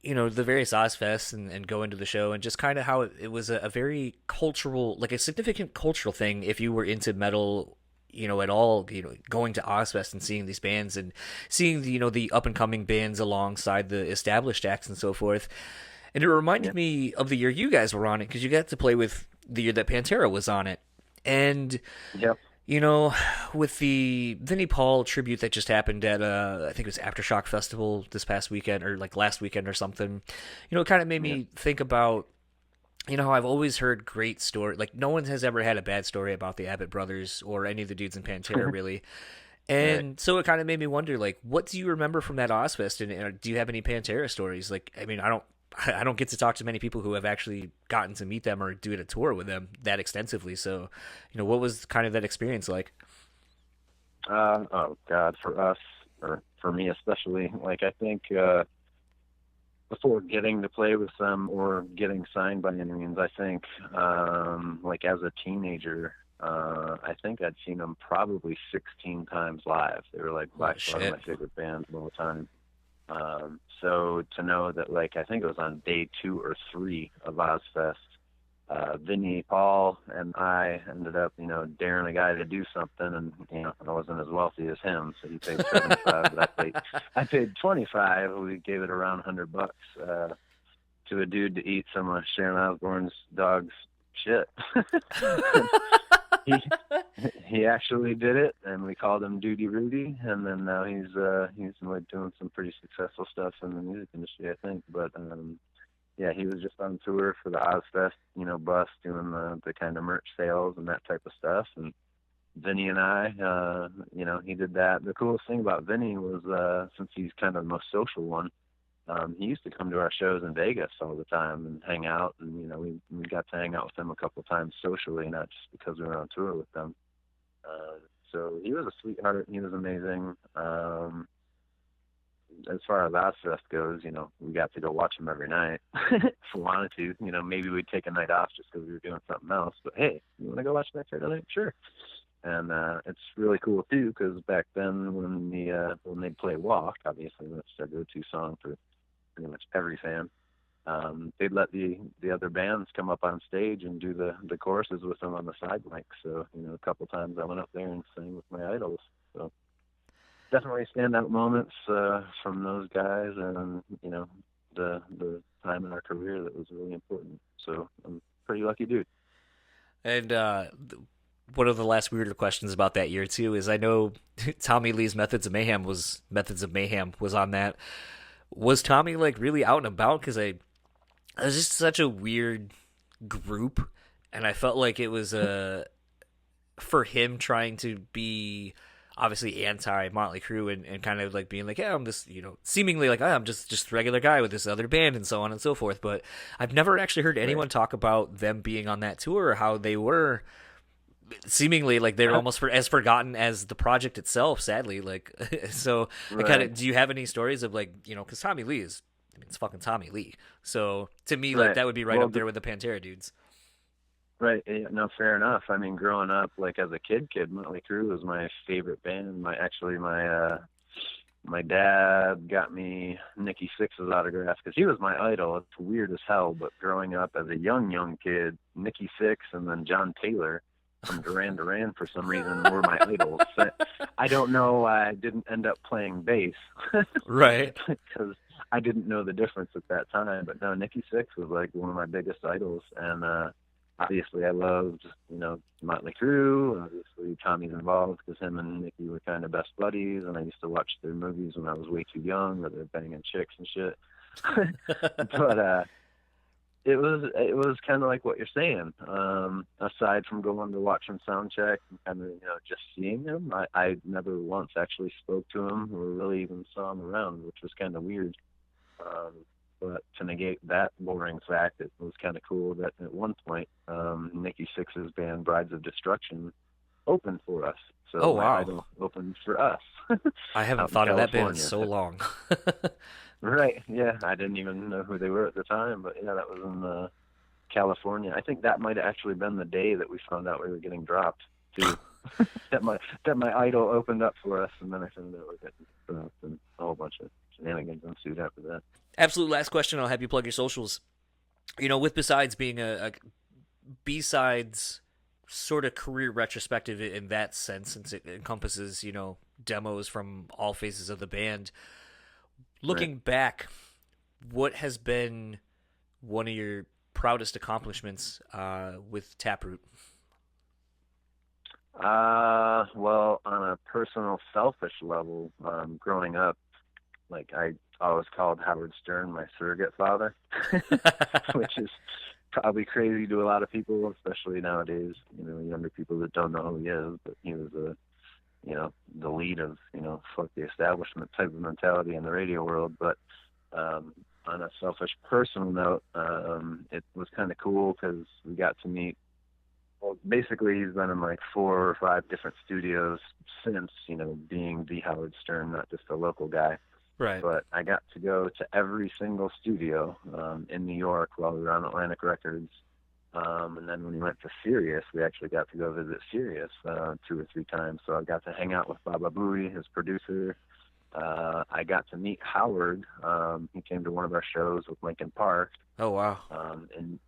the various Ozzfests and go into the show, and just kind of how it was a very cultural, like a significant cultural thing if you were into metal, at all, going to Ozzfest and seeing these bands and seeing the up and coming bands alongside the established acts and so forth. And it reminded me of the year you guys were on it, because you got to play with the year that Pantera was on it. And with the Vinnie Paul tribute that just happened at I think it was Aftershock Festival this past weekend, or like last weekend or something, it kind of made me think about how I've always heard great story, like no one has ever had a bad story about the Abbott brothers or any of the dudes in Pantera really. And so it kind of made me wonder, like, what do you remember from that Ozzfest, and do you have any Pantera stories? Like, I mean, I don't get to talk to many people who have actually gotten to meet them or do a tour with them that extensively. So, what was kind of that experience like? Oh God, for us, or for me especially, like I think before getting to play with them or getting signed by any means, I think like as a teenager, I think I'd seen them probably 16 times live. They were like by far my favorite bands of all time. So to know that, like, I think it was on day 2 or 3 of Ozzfest, Vinnie, Paul, and I ended up, daring a guy to do something, and, I wasn't as wealthy as him, so he paid 75, but I paid 25. We gave it around $100 to a dude to eat some of Sharon Osbourne's dog's shit. He actually did it, and we called him Duty Rudy, and then now he's like doing some pretty successful stuff in the music industry, I think. But he was just on tour for the Ozzfest, bus, doing the kind of merch sales and that type of stuff, and Vinny and I, he did that. The coolest thing about Vinny was, since he's kind of the most social one, he used to come to our shows in Vegas all the time and hang out. And, we got to hang out with him a couple times socially, not just because we were on tour with them. So he was a sweetheart. He was amazing. As far as Ozzfest goes, we got to go watch him every night if we wanted to. Maybe we'd take a night off just because we were doing something else. But hey, you want to go watch next Friday night? Sure. And it's really cool too, because back then when they'd play Walk, obviously that's their go-to song for pretty much every fan. They'd let the other bands come up on stage and do the choruses with them on the side mic. So a couple times I went up there and sang with my idols. So definitely standout moments from those guys, and the time in our career that was really important. So I'm a pretty lucky dude. And one of the last weirder questions about that year too is I know Tommy Lee's Methods of Mayhem was on that. Was Tommy like really out and about? Because it was just such a weird group, and I felt like it was for him trying to be obviously anti Motley Crue and kind of like being like, yeah, I'm this, seemingly like, I'm just a regular guy with this other band and so on and so forth. But I've never actually heard anyone talk about them being on that tour or how they were seemingly like they're almost as forgotten as the project itself, sadly. Like, so do you have any stories of like, because Tommy Lee it's fucking Tommy Lee. So to me, like that would be up there with the Pantera dudes. Right. No, fair enough. I mean, growing up, like as a kid, Motley Crue was my favorite band. My dad got me Nikki Sixx's autograph because he was my idol. It's weird as hell, but growing up as a young kid, Nikki Sixx and then John Taylor from Duran Duran for some reason were my idols. I don't know why I didn't end up playing bass. Right. Because I didn't know the difference at that time. But no, Nikki Sixx was like one of my biggest idols. And obviously I loved, Motley Crue. Obviously Tommy's involved because him and Nikki were kind of best buddies. And I used to watch their movies when I was way too young where they're banging chicks and shit. But it was kind of like what you're saying. Aside from going to watch him soundcheck and kind of just seeing him, I never once actually spoke to him or really even saw him around, which was kind of weird. But to negate that boring fact, it was kind of cool that at one point Nikki Sixx's band Brides of Destruction opened for us. So my idol opened for us. I haven't thought of that band in so long. Right, yeah. I didn't even know who they were at the time, but yeah, that was in California. I think that might have actually been the day that we found out we were getting dropped, too. that my idol opened up for us, and then I found out we were getting dropped, and a whole bunch of shenanigans ensued after that. Absolute last question, I'll have you plug your socials. With Besides being a B-Sides sort of career retrospective in that sense, since it encompasses, demos from all phases of the band. Looking back, what has been one of your proudest accomplishments with Taproot? Well, on a personal, selfish level, growing up, like I always called Howard Stern my surrogate father, which is probably crazy to a lot of people, especially nowadays, younger people that don't know who he is, but he was the lead of, fuck the establishment type of mentality in the radio world. But on a selfish personal note, it was kind of cool because we got to meet, well, basically he's been in like 4 or 5 different studios since, being the Howard Stern, not just a local guy. Right. But I got to go to every single studio in New York while we were on Atlantic Records. And then when we went to Sirius, we actually got to go visit Sirius 2 or 3 times. So I got to hang out with Baba Booey, his producer. I got to meet Howard. He came to one of our shows with Linkin Park. Oh, wow.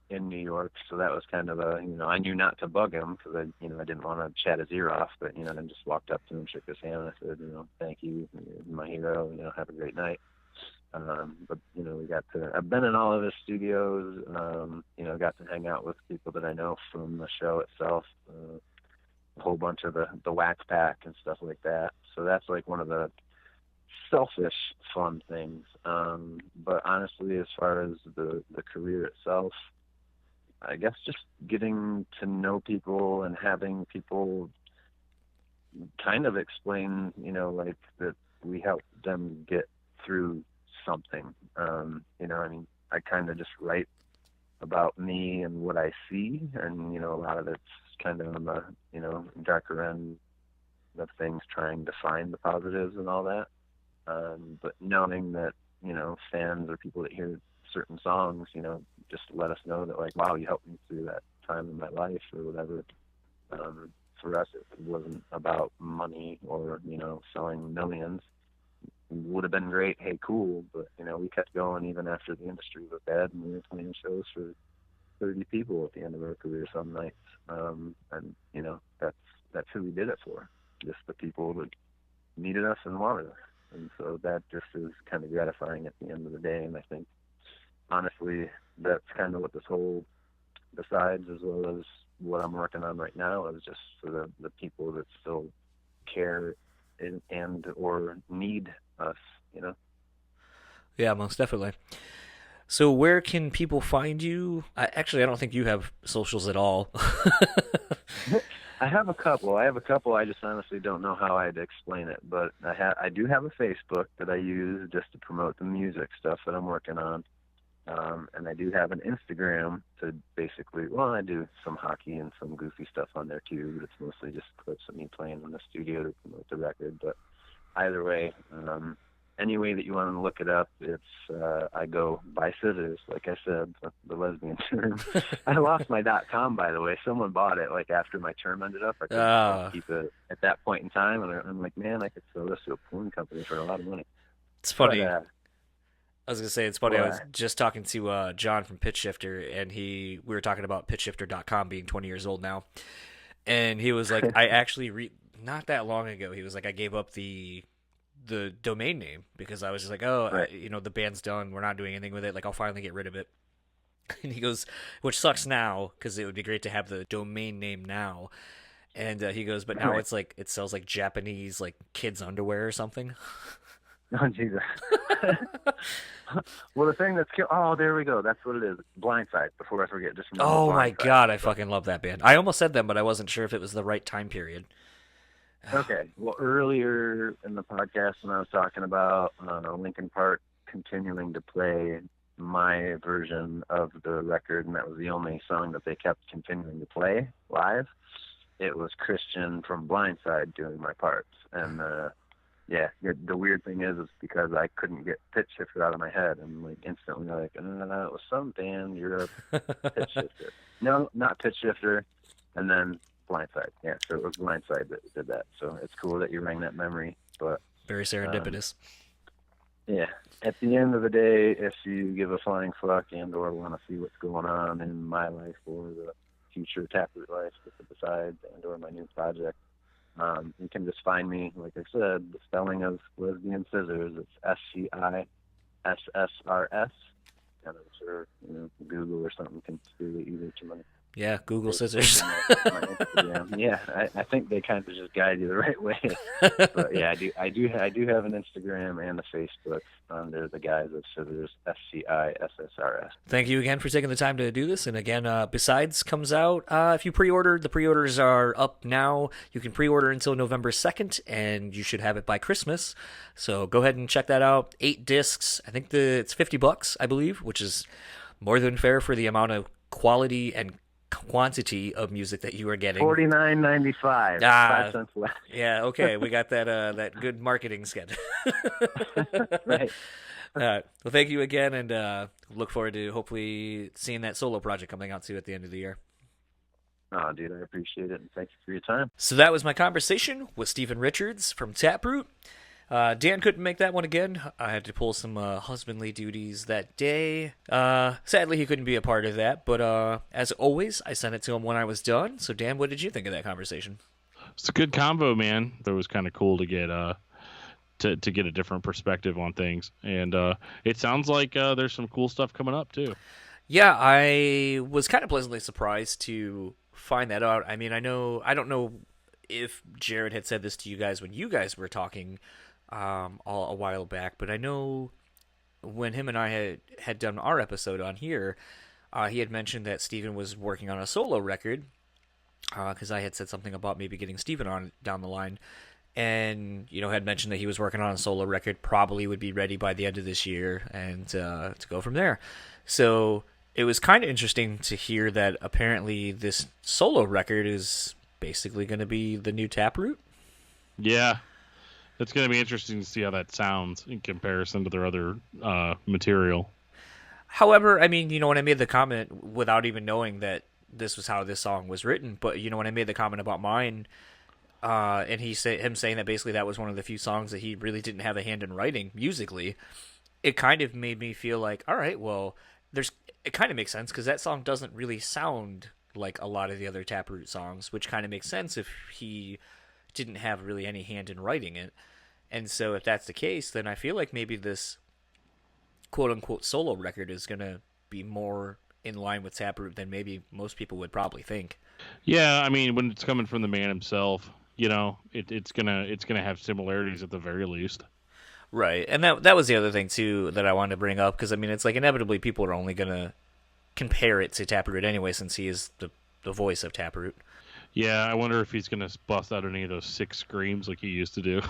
In New York. So that was kind of I knew not to bug him because I didn't want to chat his ear off. But, I just walked up to him, shook his hand, and I said, thank you, you're my hero, have a great night. But I've been in all of his studios, got to hang out with people that I know from the show itself, a whole bunch of the Wax Pack and stuff like that. So that's like one of the selfish fun things. But honestly, as far as the career itself, I guess just getting to know people and having people kind of explain, like that we helped them get through something. I mean, I kind of just write about me and what I see, and a lot of it's kind of on the darker end of things, trying to find the positives and all that. But knowing that fans or people that hear certain songs, just let us know that, like, wow, you helped me through that time in my life or whatever. For us, it wasn't about money or selling millions. It would have been great, hey, cool, but we kept going even after the industry was bad, and we were playing shows for 30 people at the end of our career some nights. And that's who we did it for, just the people that needed us and wanted us. And so that just is kind of gratifying at the end of the day. And I think, honestly, that's kind of what this whole Besides, as well as what I'm working on right now, is just for the people that still care and or need us, Yeah, most definitely. So where can people find you? I don't think you have socials at all. I have a couple. I just honestly don't know how I'd explain it, but I do have a Facebook that I use just to promote the music stuff that I'm working on. And I do have an Instagram to basically, I do some hockey and some goofy stuff on there too, but it's mostly just clips of me playing in the studio to promote the record. But either way, any way that you want to look it up, it's I go by Scissors, like I said, the lesbian term. I lost my .com, by the way. Someone bought it like after my term ended up. I couldn't keep it at that point in time, and I'm like, man, I could sell this to a porn company for a lot of money. It's funny. But, I was gonna say it's funny. I was just talking to John from Pitch Shifter, and we were talking about pitchshifter.com being 20 years old now, and he was like, I actually not that long ago, he was like, I gave up the domain name because I was just like, right. The band's done, we're not doing anything with it, like I'll finally get rid of it. And he goes, which sucks now because it would be great to have the domain name now. And he goes, but now it's like it sells like Japanese like kids underwear or something. Oh, Jesus. Well, the thing that's there we go. That's what it is. Blindside, before I forget. Just oh, my God. I fucking love that band. I almost said them, but I wasn't sure if it was the right time period. Okay. Well, earlier in the podcast when I was talking about Linkin Park continuing to play my version of the record, and that was the only song that they kept continuing to play live, it was Christian from Blindside doing my parts. And, yeah, the weird thing is because I couldn't get Pitch Shifter out of my head, and like instantly like, it was some band, you're a Pitch Shifter. No, not Pitch Shifter, and then Blindside. Yeah, so it was Blindside that did that. So it's cool that you rang that memory. But very serendipitous. Yeah, at the end of the day, if you give a flying fuck and or want to see what's going on in my life or the future Taproot life with the Besides and or my new project, you can just find me, like I said, the spelling of lesbian scissors. It's SCISSRS. And I'm sure Google or something can do it either to my Yeah, Google scissors. my Instagram. Yeah, I think they kind of just guide you the right way. But yeah, I do have an Instagram and a Facebook under the guise of Scissors, SCISSRS. Thank you again for taking the time to do this. And again, Besides comes out. If you pre-ordered, the pre-orders are up now. You can pre-order until November 2nd, and you should have it by Christmas. So go ahead and check that out. 8 discs. I think it's $50, I believe, which is more than fair for the amount of quality and quantity of music that you are getting. $49.95. 5 cents less. Yeah, okay, we got that good marketing schedule. Right. Well, thank you again, and look forward to hopefully seeing that solo project coming out too at the end of the year. Oh, dude, I appreciate it, and thank you for your time. So that was my conversation with Stephen Richards from Taproot. Dan couldn't make that one again. I had to pull some husbandly duties that day. Sadly, he couldn't be a part of that, but as always, I sent it to him when I was done. So, Dan, what did you think of that conversation? It's a good convo, man. That was kind of cool to get to get a different perspective on things, and it sounds like there's some cool stuff coming up too. Yeah, I was kind of pleasantly surprised to find that out. I mean, I don't know if Jared had said this to you guys when you guys were talking a while back, but I know when him and I had done our episode on here, he had mentioned that Steven was working on a solo record, because I had said something about maybe getting Steven on down the line, and had mentioned that he was working on a solo record, probably would be ready by the end of this year, and to go from there. So it was kind of interesting to hear that apparently this solo record is basically going to be the new Taproot. Yeah, it's going to be interesting to see how that sounds in comparison to their other material. However, I mean, when I made the comment without even knowing that this was how this song was written, but when I made the comment about mine, and him saying that basically that was one of the few songs that he really didn't have a hand in writing musically, it kind of made me feel like, all right, well, it kind of makes sense because that song doesn't really sound like a lot of the other Taproot songs, which kind of makes sense if he didn't have really any hand in writing it. And so if that's the case, then I feel like maybe this quote-unquote solo record is going to be more in line with Taproot than maybe most people would probably think. Yeah, I mean, when it's coming from the man himself, it's gonna have similarities at the very least. Right, and that was the other thing too that I wanted to bring up, because I mean, it's like inevitably people are only gonna compare it to Taproot anyway, since he is the voice of Taproot. Yeah, I wonder if he's gonna bust out any of those 6 screams like he used to do.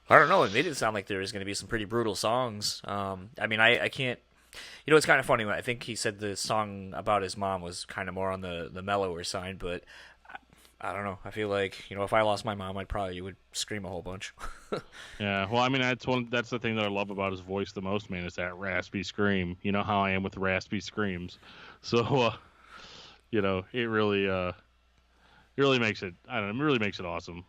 I don't know. It made it sound like there was going to be some pretty brutal songs. I mean, I can't. It's kind of funny. I think he said the song about his mom was kind of more on the mellower side, but I don't know. I feel like if I lost my mom, you would scream a whole bunch. Yeah, well, I mean, that's the thing that I love about his voice the most, man, is that raspy scream. You know how I am with raspy screams, so it really makes it. I don't know. It really makes it awesome.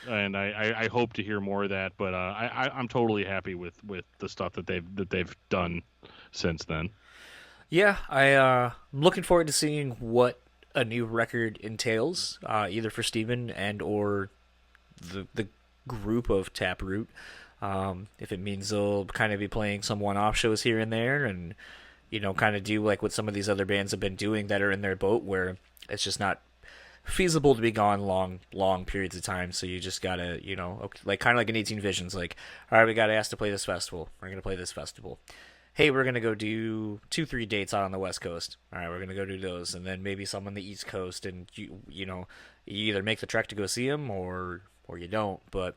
And I hope to hear more of that, but I'm totally happy with the stuff that they've done since then. Yeah, I'm looking forward to seeing what a new record entails, either for Steven and or the group of Taproot. If it means they'll kind of be playing some one-off shows here and there, and kind of do like what some of these other bands have been doing that are in their boat, where it's just not feasible to be gone long periods of time, so you just gotta like kind of like in 18 Visions, like, all right, we got asked to play this festival, we're gonna play this festival. Hey, we're gonna go do 2-3 dates out on the West Coast. All right, we're gonna go do those, and then maybe some on the East Coast, and you either make the trek to go see them or you don't. But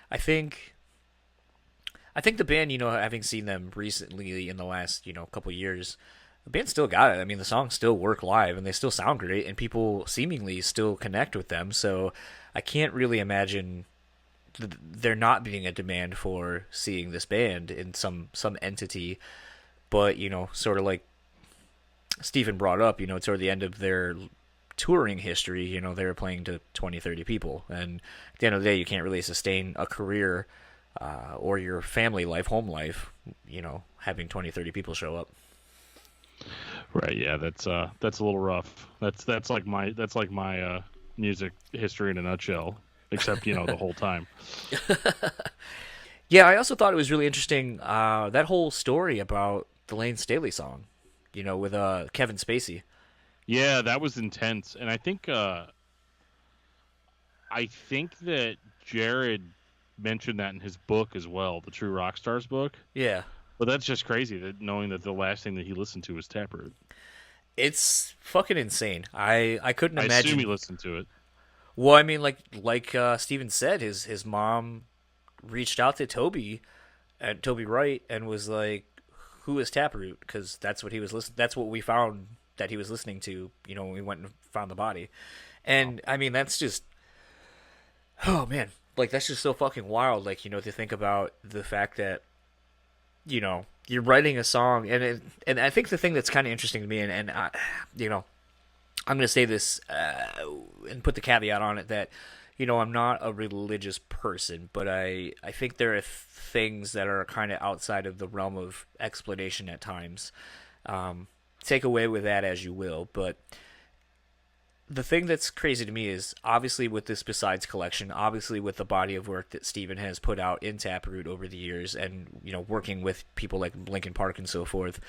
I think the band, having seen them recently in the last couple years, the band still got it. I mean, the songs still work live, and they still sound great, and people seemingly still connect with them. So I can't really imagine there not being a demand for seeing this band in some entity. But, sort of like Stephen brought up, toward the end of their touring history, they were playing to 20, 30 people. And at the end of the day, you can't really sustain a career or your family life, home life, having 20, 30 people show up. Right, yeah, that's a little rough. That's like my music history in a nutshell, except the whole time. Yeah, I also thought it was really interesting that whole story about the Layne Staley song, with Kevin Spacey. Yeah, that was intense, and I think that Jared mentioned that in his book as well, the True Rockstars book. Yeah. But that's just crazy, that knowing that the last thing that he listened to was Taproot. It's fucking insane. I couldn't imagine. I assume he listened to it. Well, I mean, like Steven said, his mom reached out to Toby Wright and was like, "Who is Taproot?" Because that's what he was listening. That's what we found that he was listening to. When we went and found the body, and I mean, that's just, oh man, like that's just so fucking wild. Like to think about the fact that you're writing a song, and I think the thing that's kind of interesting to me, and I, I'm going to say this and put the caveat on it that, I'm not a religious person, but I think there are things that are kind of outside of the realm of explanation at times. Take away with that as you will, but the thing that's crazy to me is, obviously with this Besides collection, obviously with the body of work that Steven has put out in Taproot over the years, and working with people like Linkin Park and so forth,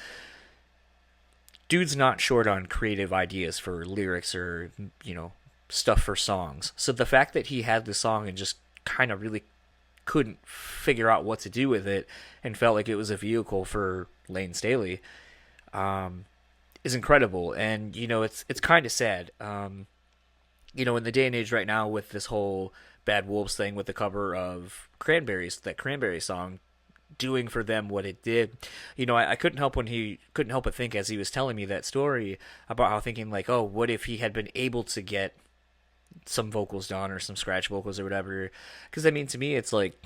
dude's not short on creative ideas for lyrics or stuff for songs. So the fact that he had the song and just kind of really couldn't figure out what to do with it and felt like it was a vehicle for Layne Staley is incredible. And it's kind of sad. you know, in the day and age right now with this whole Bad Wolves thing with the cover of Cranberries, that Cranberry song, doing for them what it did, you know, I couldn't help but think as he was telling me that story about how thinking like, oh, what if he had been able to get some vocals done or some scratch vocals or whatever? Because I mean, to me, it's like,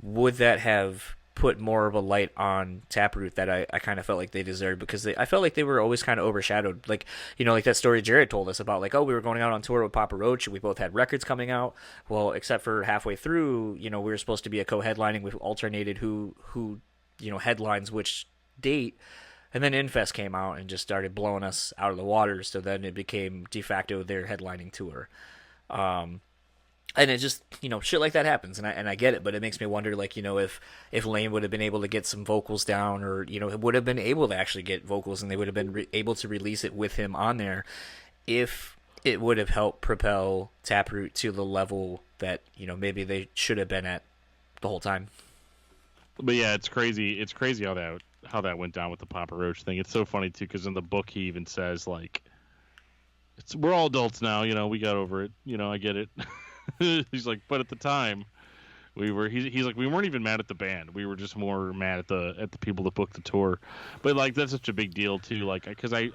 would that have put more of a light on Taproot that I kind of felt like they deserved? Because I felt like they were always kind of overshadowed. Like, you know, like that story Jared told us about, like, oh, we were going out on tour with Papa Roach, and we both had records coming out. Well, except for halfway through, you know, we were supposed to be a co-headlining. We alternated who you know, headlines which date. And then Infest came out and just started blowing us out of the water. So then it became de facto their headlining tour. And it just, you know, shit like that happens, and I get it, but it makes me wonder, like, you know, if Layne would have been able to get some vocals down, or, you know, would have been able to actually get vocals, and they would have been able to release it with him on there, if it would have helped propel Taproot to the level that, you know, maybe they should have been at the whole time. But yeah, it's crazy. It's crazy how that went down with the Papa Roach thing. It's so funny too, because in the book he even says, like, we're all adults now, you know, we got over it, you know, I get it. He's like, but at the time, he's like, we weren't even mad at the band. We were just more mad at the people that booked the tour. But like, that's such a big deal too. Like, because I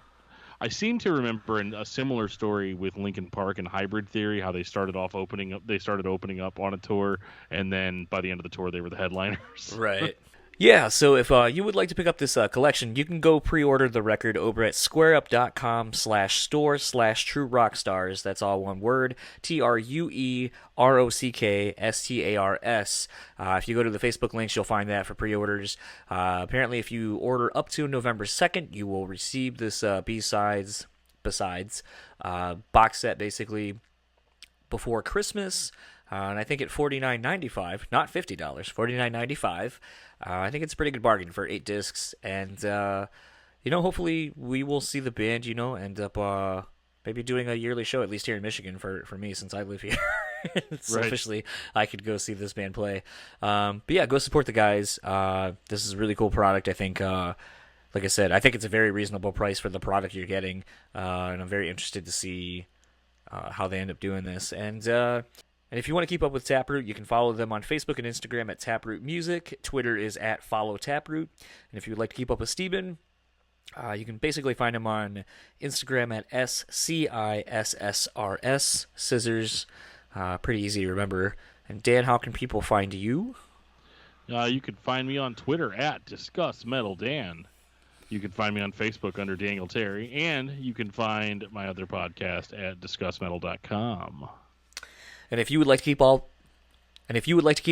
seem to remember in a similar story with Linkin Park and Hybrid Theory, how they started opening up on a tour, and then by the end of the tour, they were the headliners. Right. Yeah, so if you would like to pick up this collection, you can go pre-order the record over at squareup.com/store/truerockstars. That's all one word, TRUEROCKSTARS. If you go to the Facebook links, you'll find that for pre-orders. Apparently, if you order up to November 2nd, you will receive this B-sides, besides, box set, basically, before Christmas. And I think at $49.95, not $50, $49.95. I think it's a pretty good bargain for 8 discs. And, you know, hopefully we will see the band, you know, end up maybe doing a yearly show, at least here in Michigan, for me, since I live here. Selfishly, I could go see this band play. But yeah, go support the guys. This is a really cool product. I think, like I said, I think it's a very reasonable price for the product you're getting. And I'm very interested to see how they end up doing this. And if you want to keep up with Taproot, you can follow them on Facebook and Instagram at Taproot Music. Twitter is at Follow Taproot. And if you would like to keep up with Steven, you can basically find him on Instagram at SCISSRS, Scissors. Pretty easy to remember. And Dan, how can people find you? You can find me on Twitter at DiscussMetalDan. You can find me on Facebook under Daniel Terry. And you can find my other podcast at DiscussMetal.com. And if you would like to keep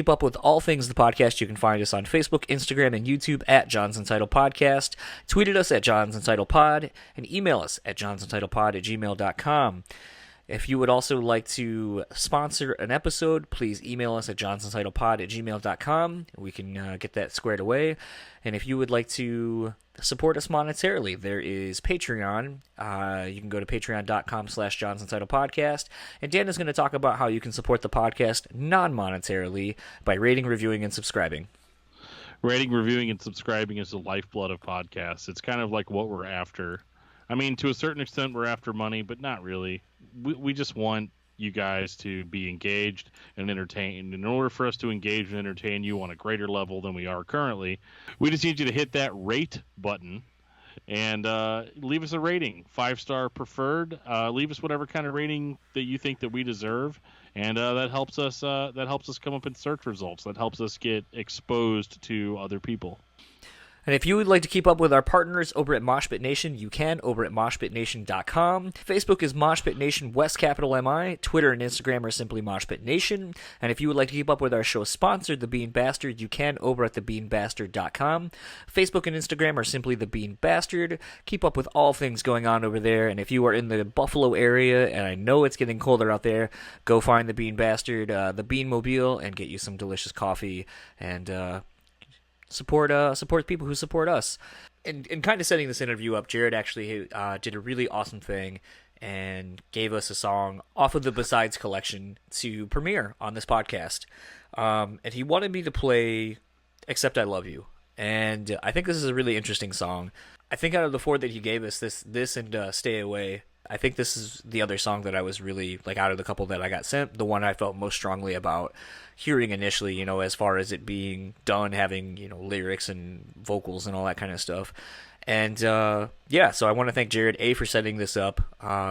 up with all things the podcast, you can find us on Facebook, Instagram, and YouTube at John's Entitled Podcast. Tweet at us at John's Entitled Pod, and email us at johnsentitledpod@gmail.com. If you would also like to sponsor an episode, please email us at johnsentitledpod@gmail.com. We can get that squared away. And if you would like to support us monetarily, there is Patreon. You can go to patreon.com/johnsentitledpodcast. And Dan is going to talk about how you can support the podcast non-monetarily by rating, reviewing, and subscribing. Rating, reviewing, and subscribing is the lifeblood of podcasts. It's kind of like what we're after. I mean, to a certain extent, we're after money, but not really. We just want you guys to be engaged and entertained. In order for us to engage and entertain you on a greater level than we are currently, we just need you to hit that rate button and leave us a rating, 5-star preferred. Leave us whatever kind of rating that you think that we deserve, and that helps us come up in search results. That helps us get exposed to other people. And if you would like to keep up with our partners over at Moshpit Nation, you can over at moshpitnation.com. Facebook is Moshpit Nation West Capital MI. Twitter and Instagram are simply Moshpit Nation. And if you would like to keep up with our show sponsor, The Bean Bastard, you can over at thebeanbastard.com. Facebook and Instagram are simply The Bean Bastard. Keep up with all things going on over there. And if you are in the Buffalo area, and I know it's getting colder out there, go find The Bean Bastard, the Bean Mobile, and get you some delicious coffee and support people who support us. And kind of setting this interview up, Jared actually did a really awesome thing and gave us a song off of the Besides collection to premiere on this podcast. And he wanted me to play Except I Love You. And I think this is a really interesting song. I think out of the 4 that he gave us, this and Stay Away I think this is the other song that I was really, like, out of the couple that I got sent, the one I felt most strongly about hearing initially, you know, as far as it being done, having, you know, lyrics and vocals and all that kind of stuff. And, yeah, so I want to thank Jared, A, for setting this up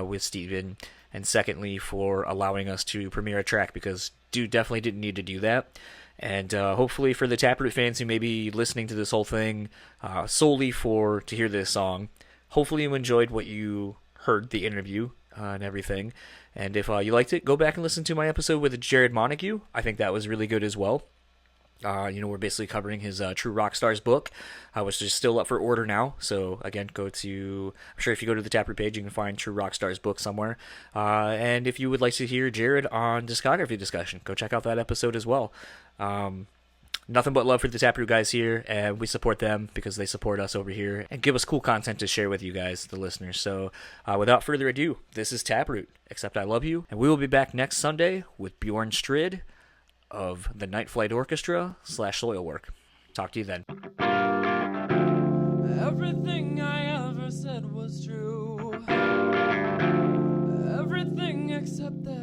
with Steven, and secondly, for allowing us to premiere a track, because dude definitely didn't need to do that. And hopefully for the Taproot fans who may be listening to this whole thing solely to hear this song, hopefully you enjoyed what you heard, the interview and everything. And if you liked it, go back and listen to my episode with Jared Montague. I think that was really good as well. You know, we're basically covering his True Rock Stars book, which is still up for order now. So, again, I'm sure if you go to the Taproot page, you can find True Rock Stars book somewhere. And if you would like to hear Jared on discography discussion, go check out that episode as well. Nothing but love for the Taproot guys here, and we support them because they support us over here and give us cool content to share with you guys, the listeners. So, without further ado, this is Taproot, Except I Love You, and we will be back next Sunday with Bjorn Strid of the Night Flight Orchestra / Soilwork. Talk to you then. Everything I ever said was true. Everything except that.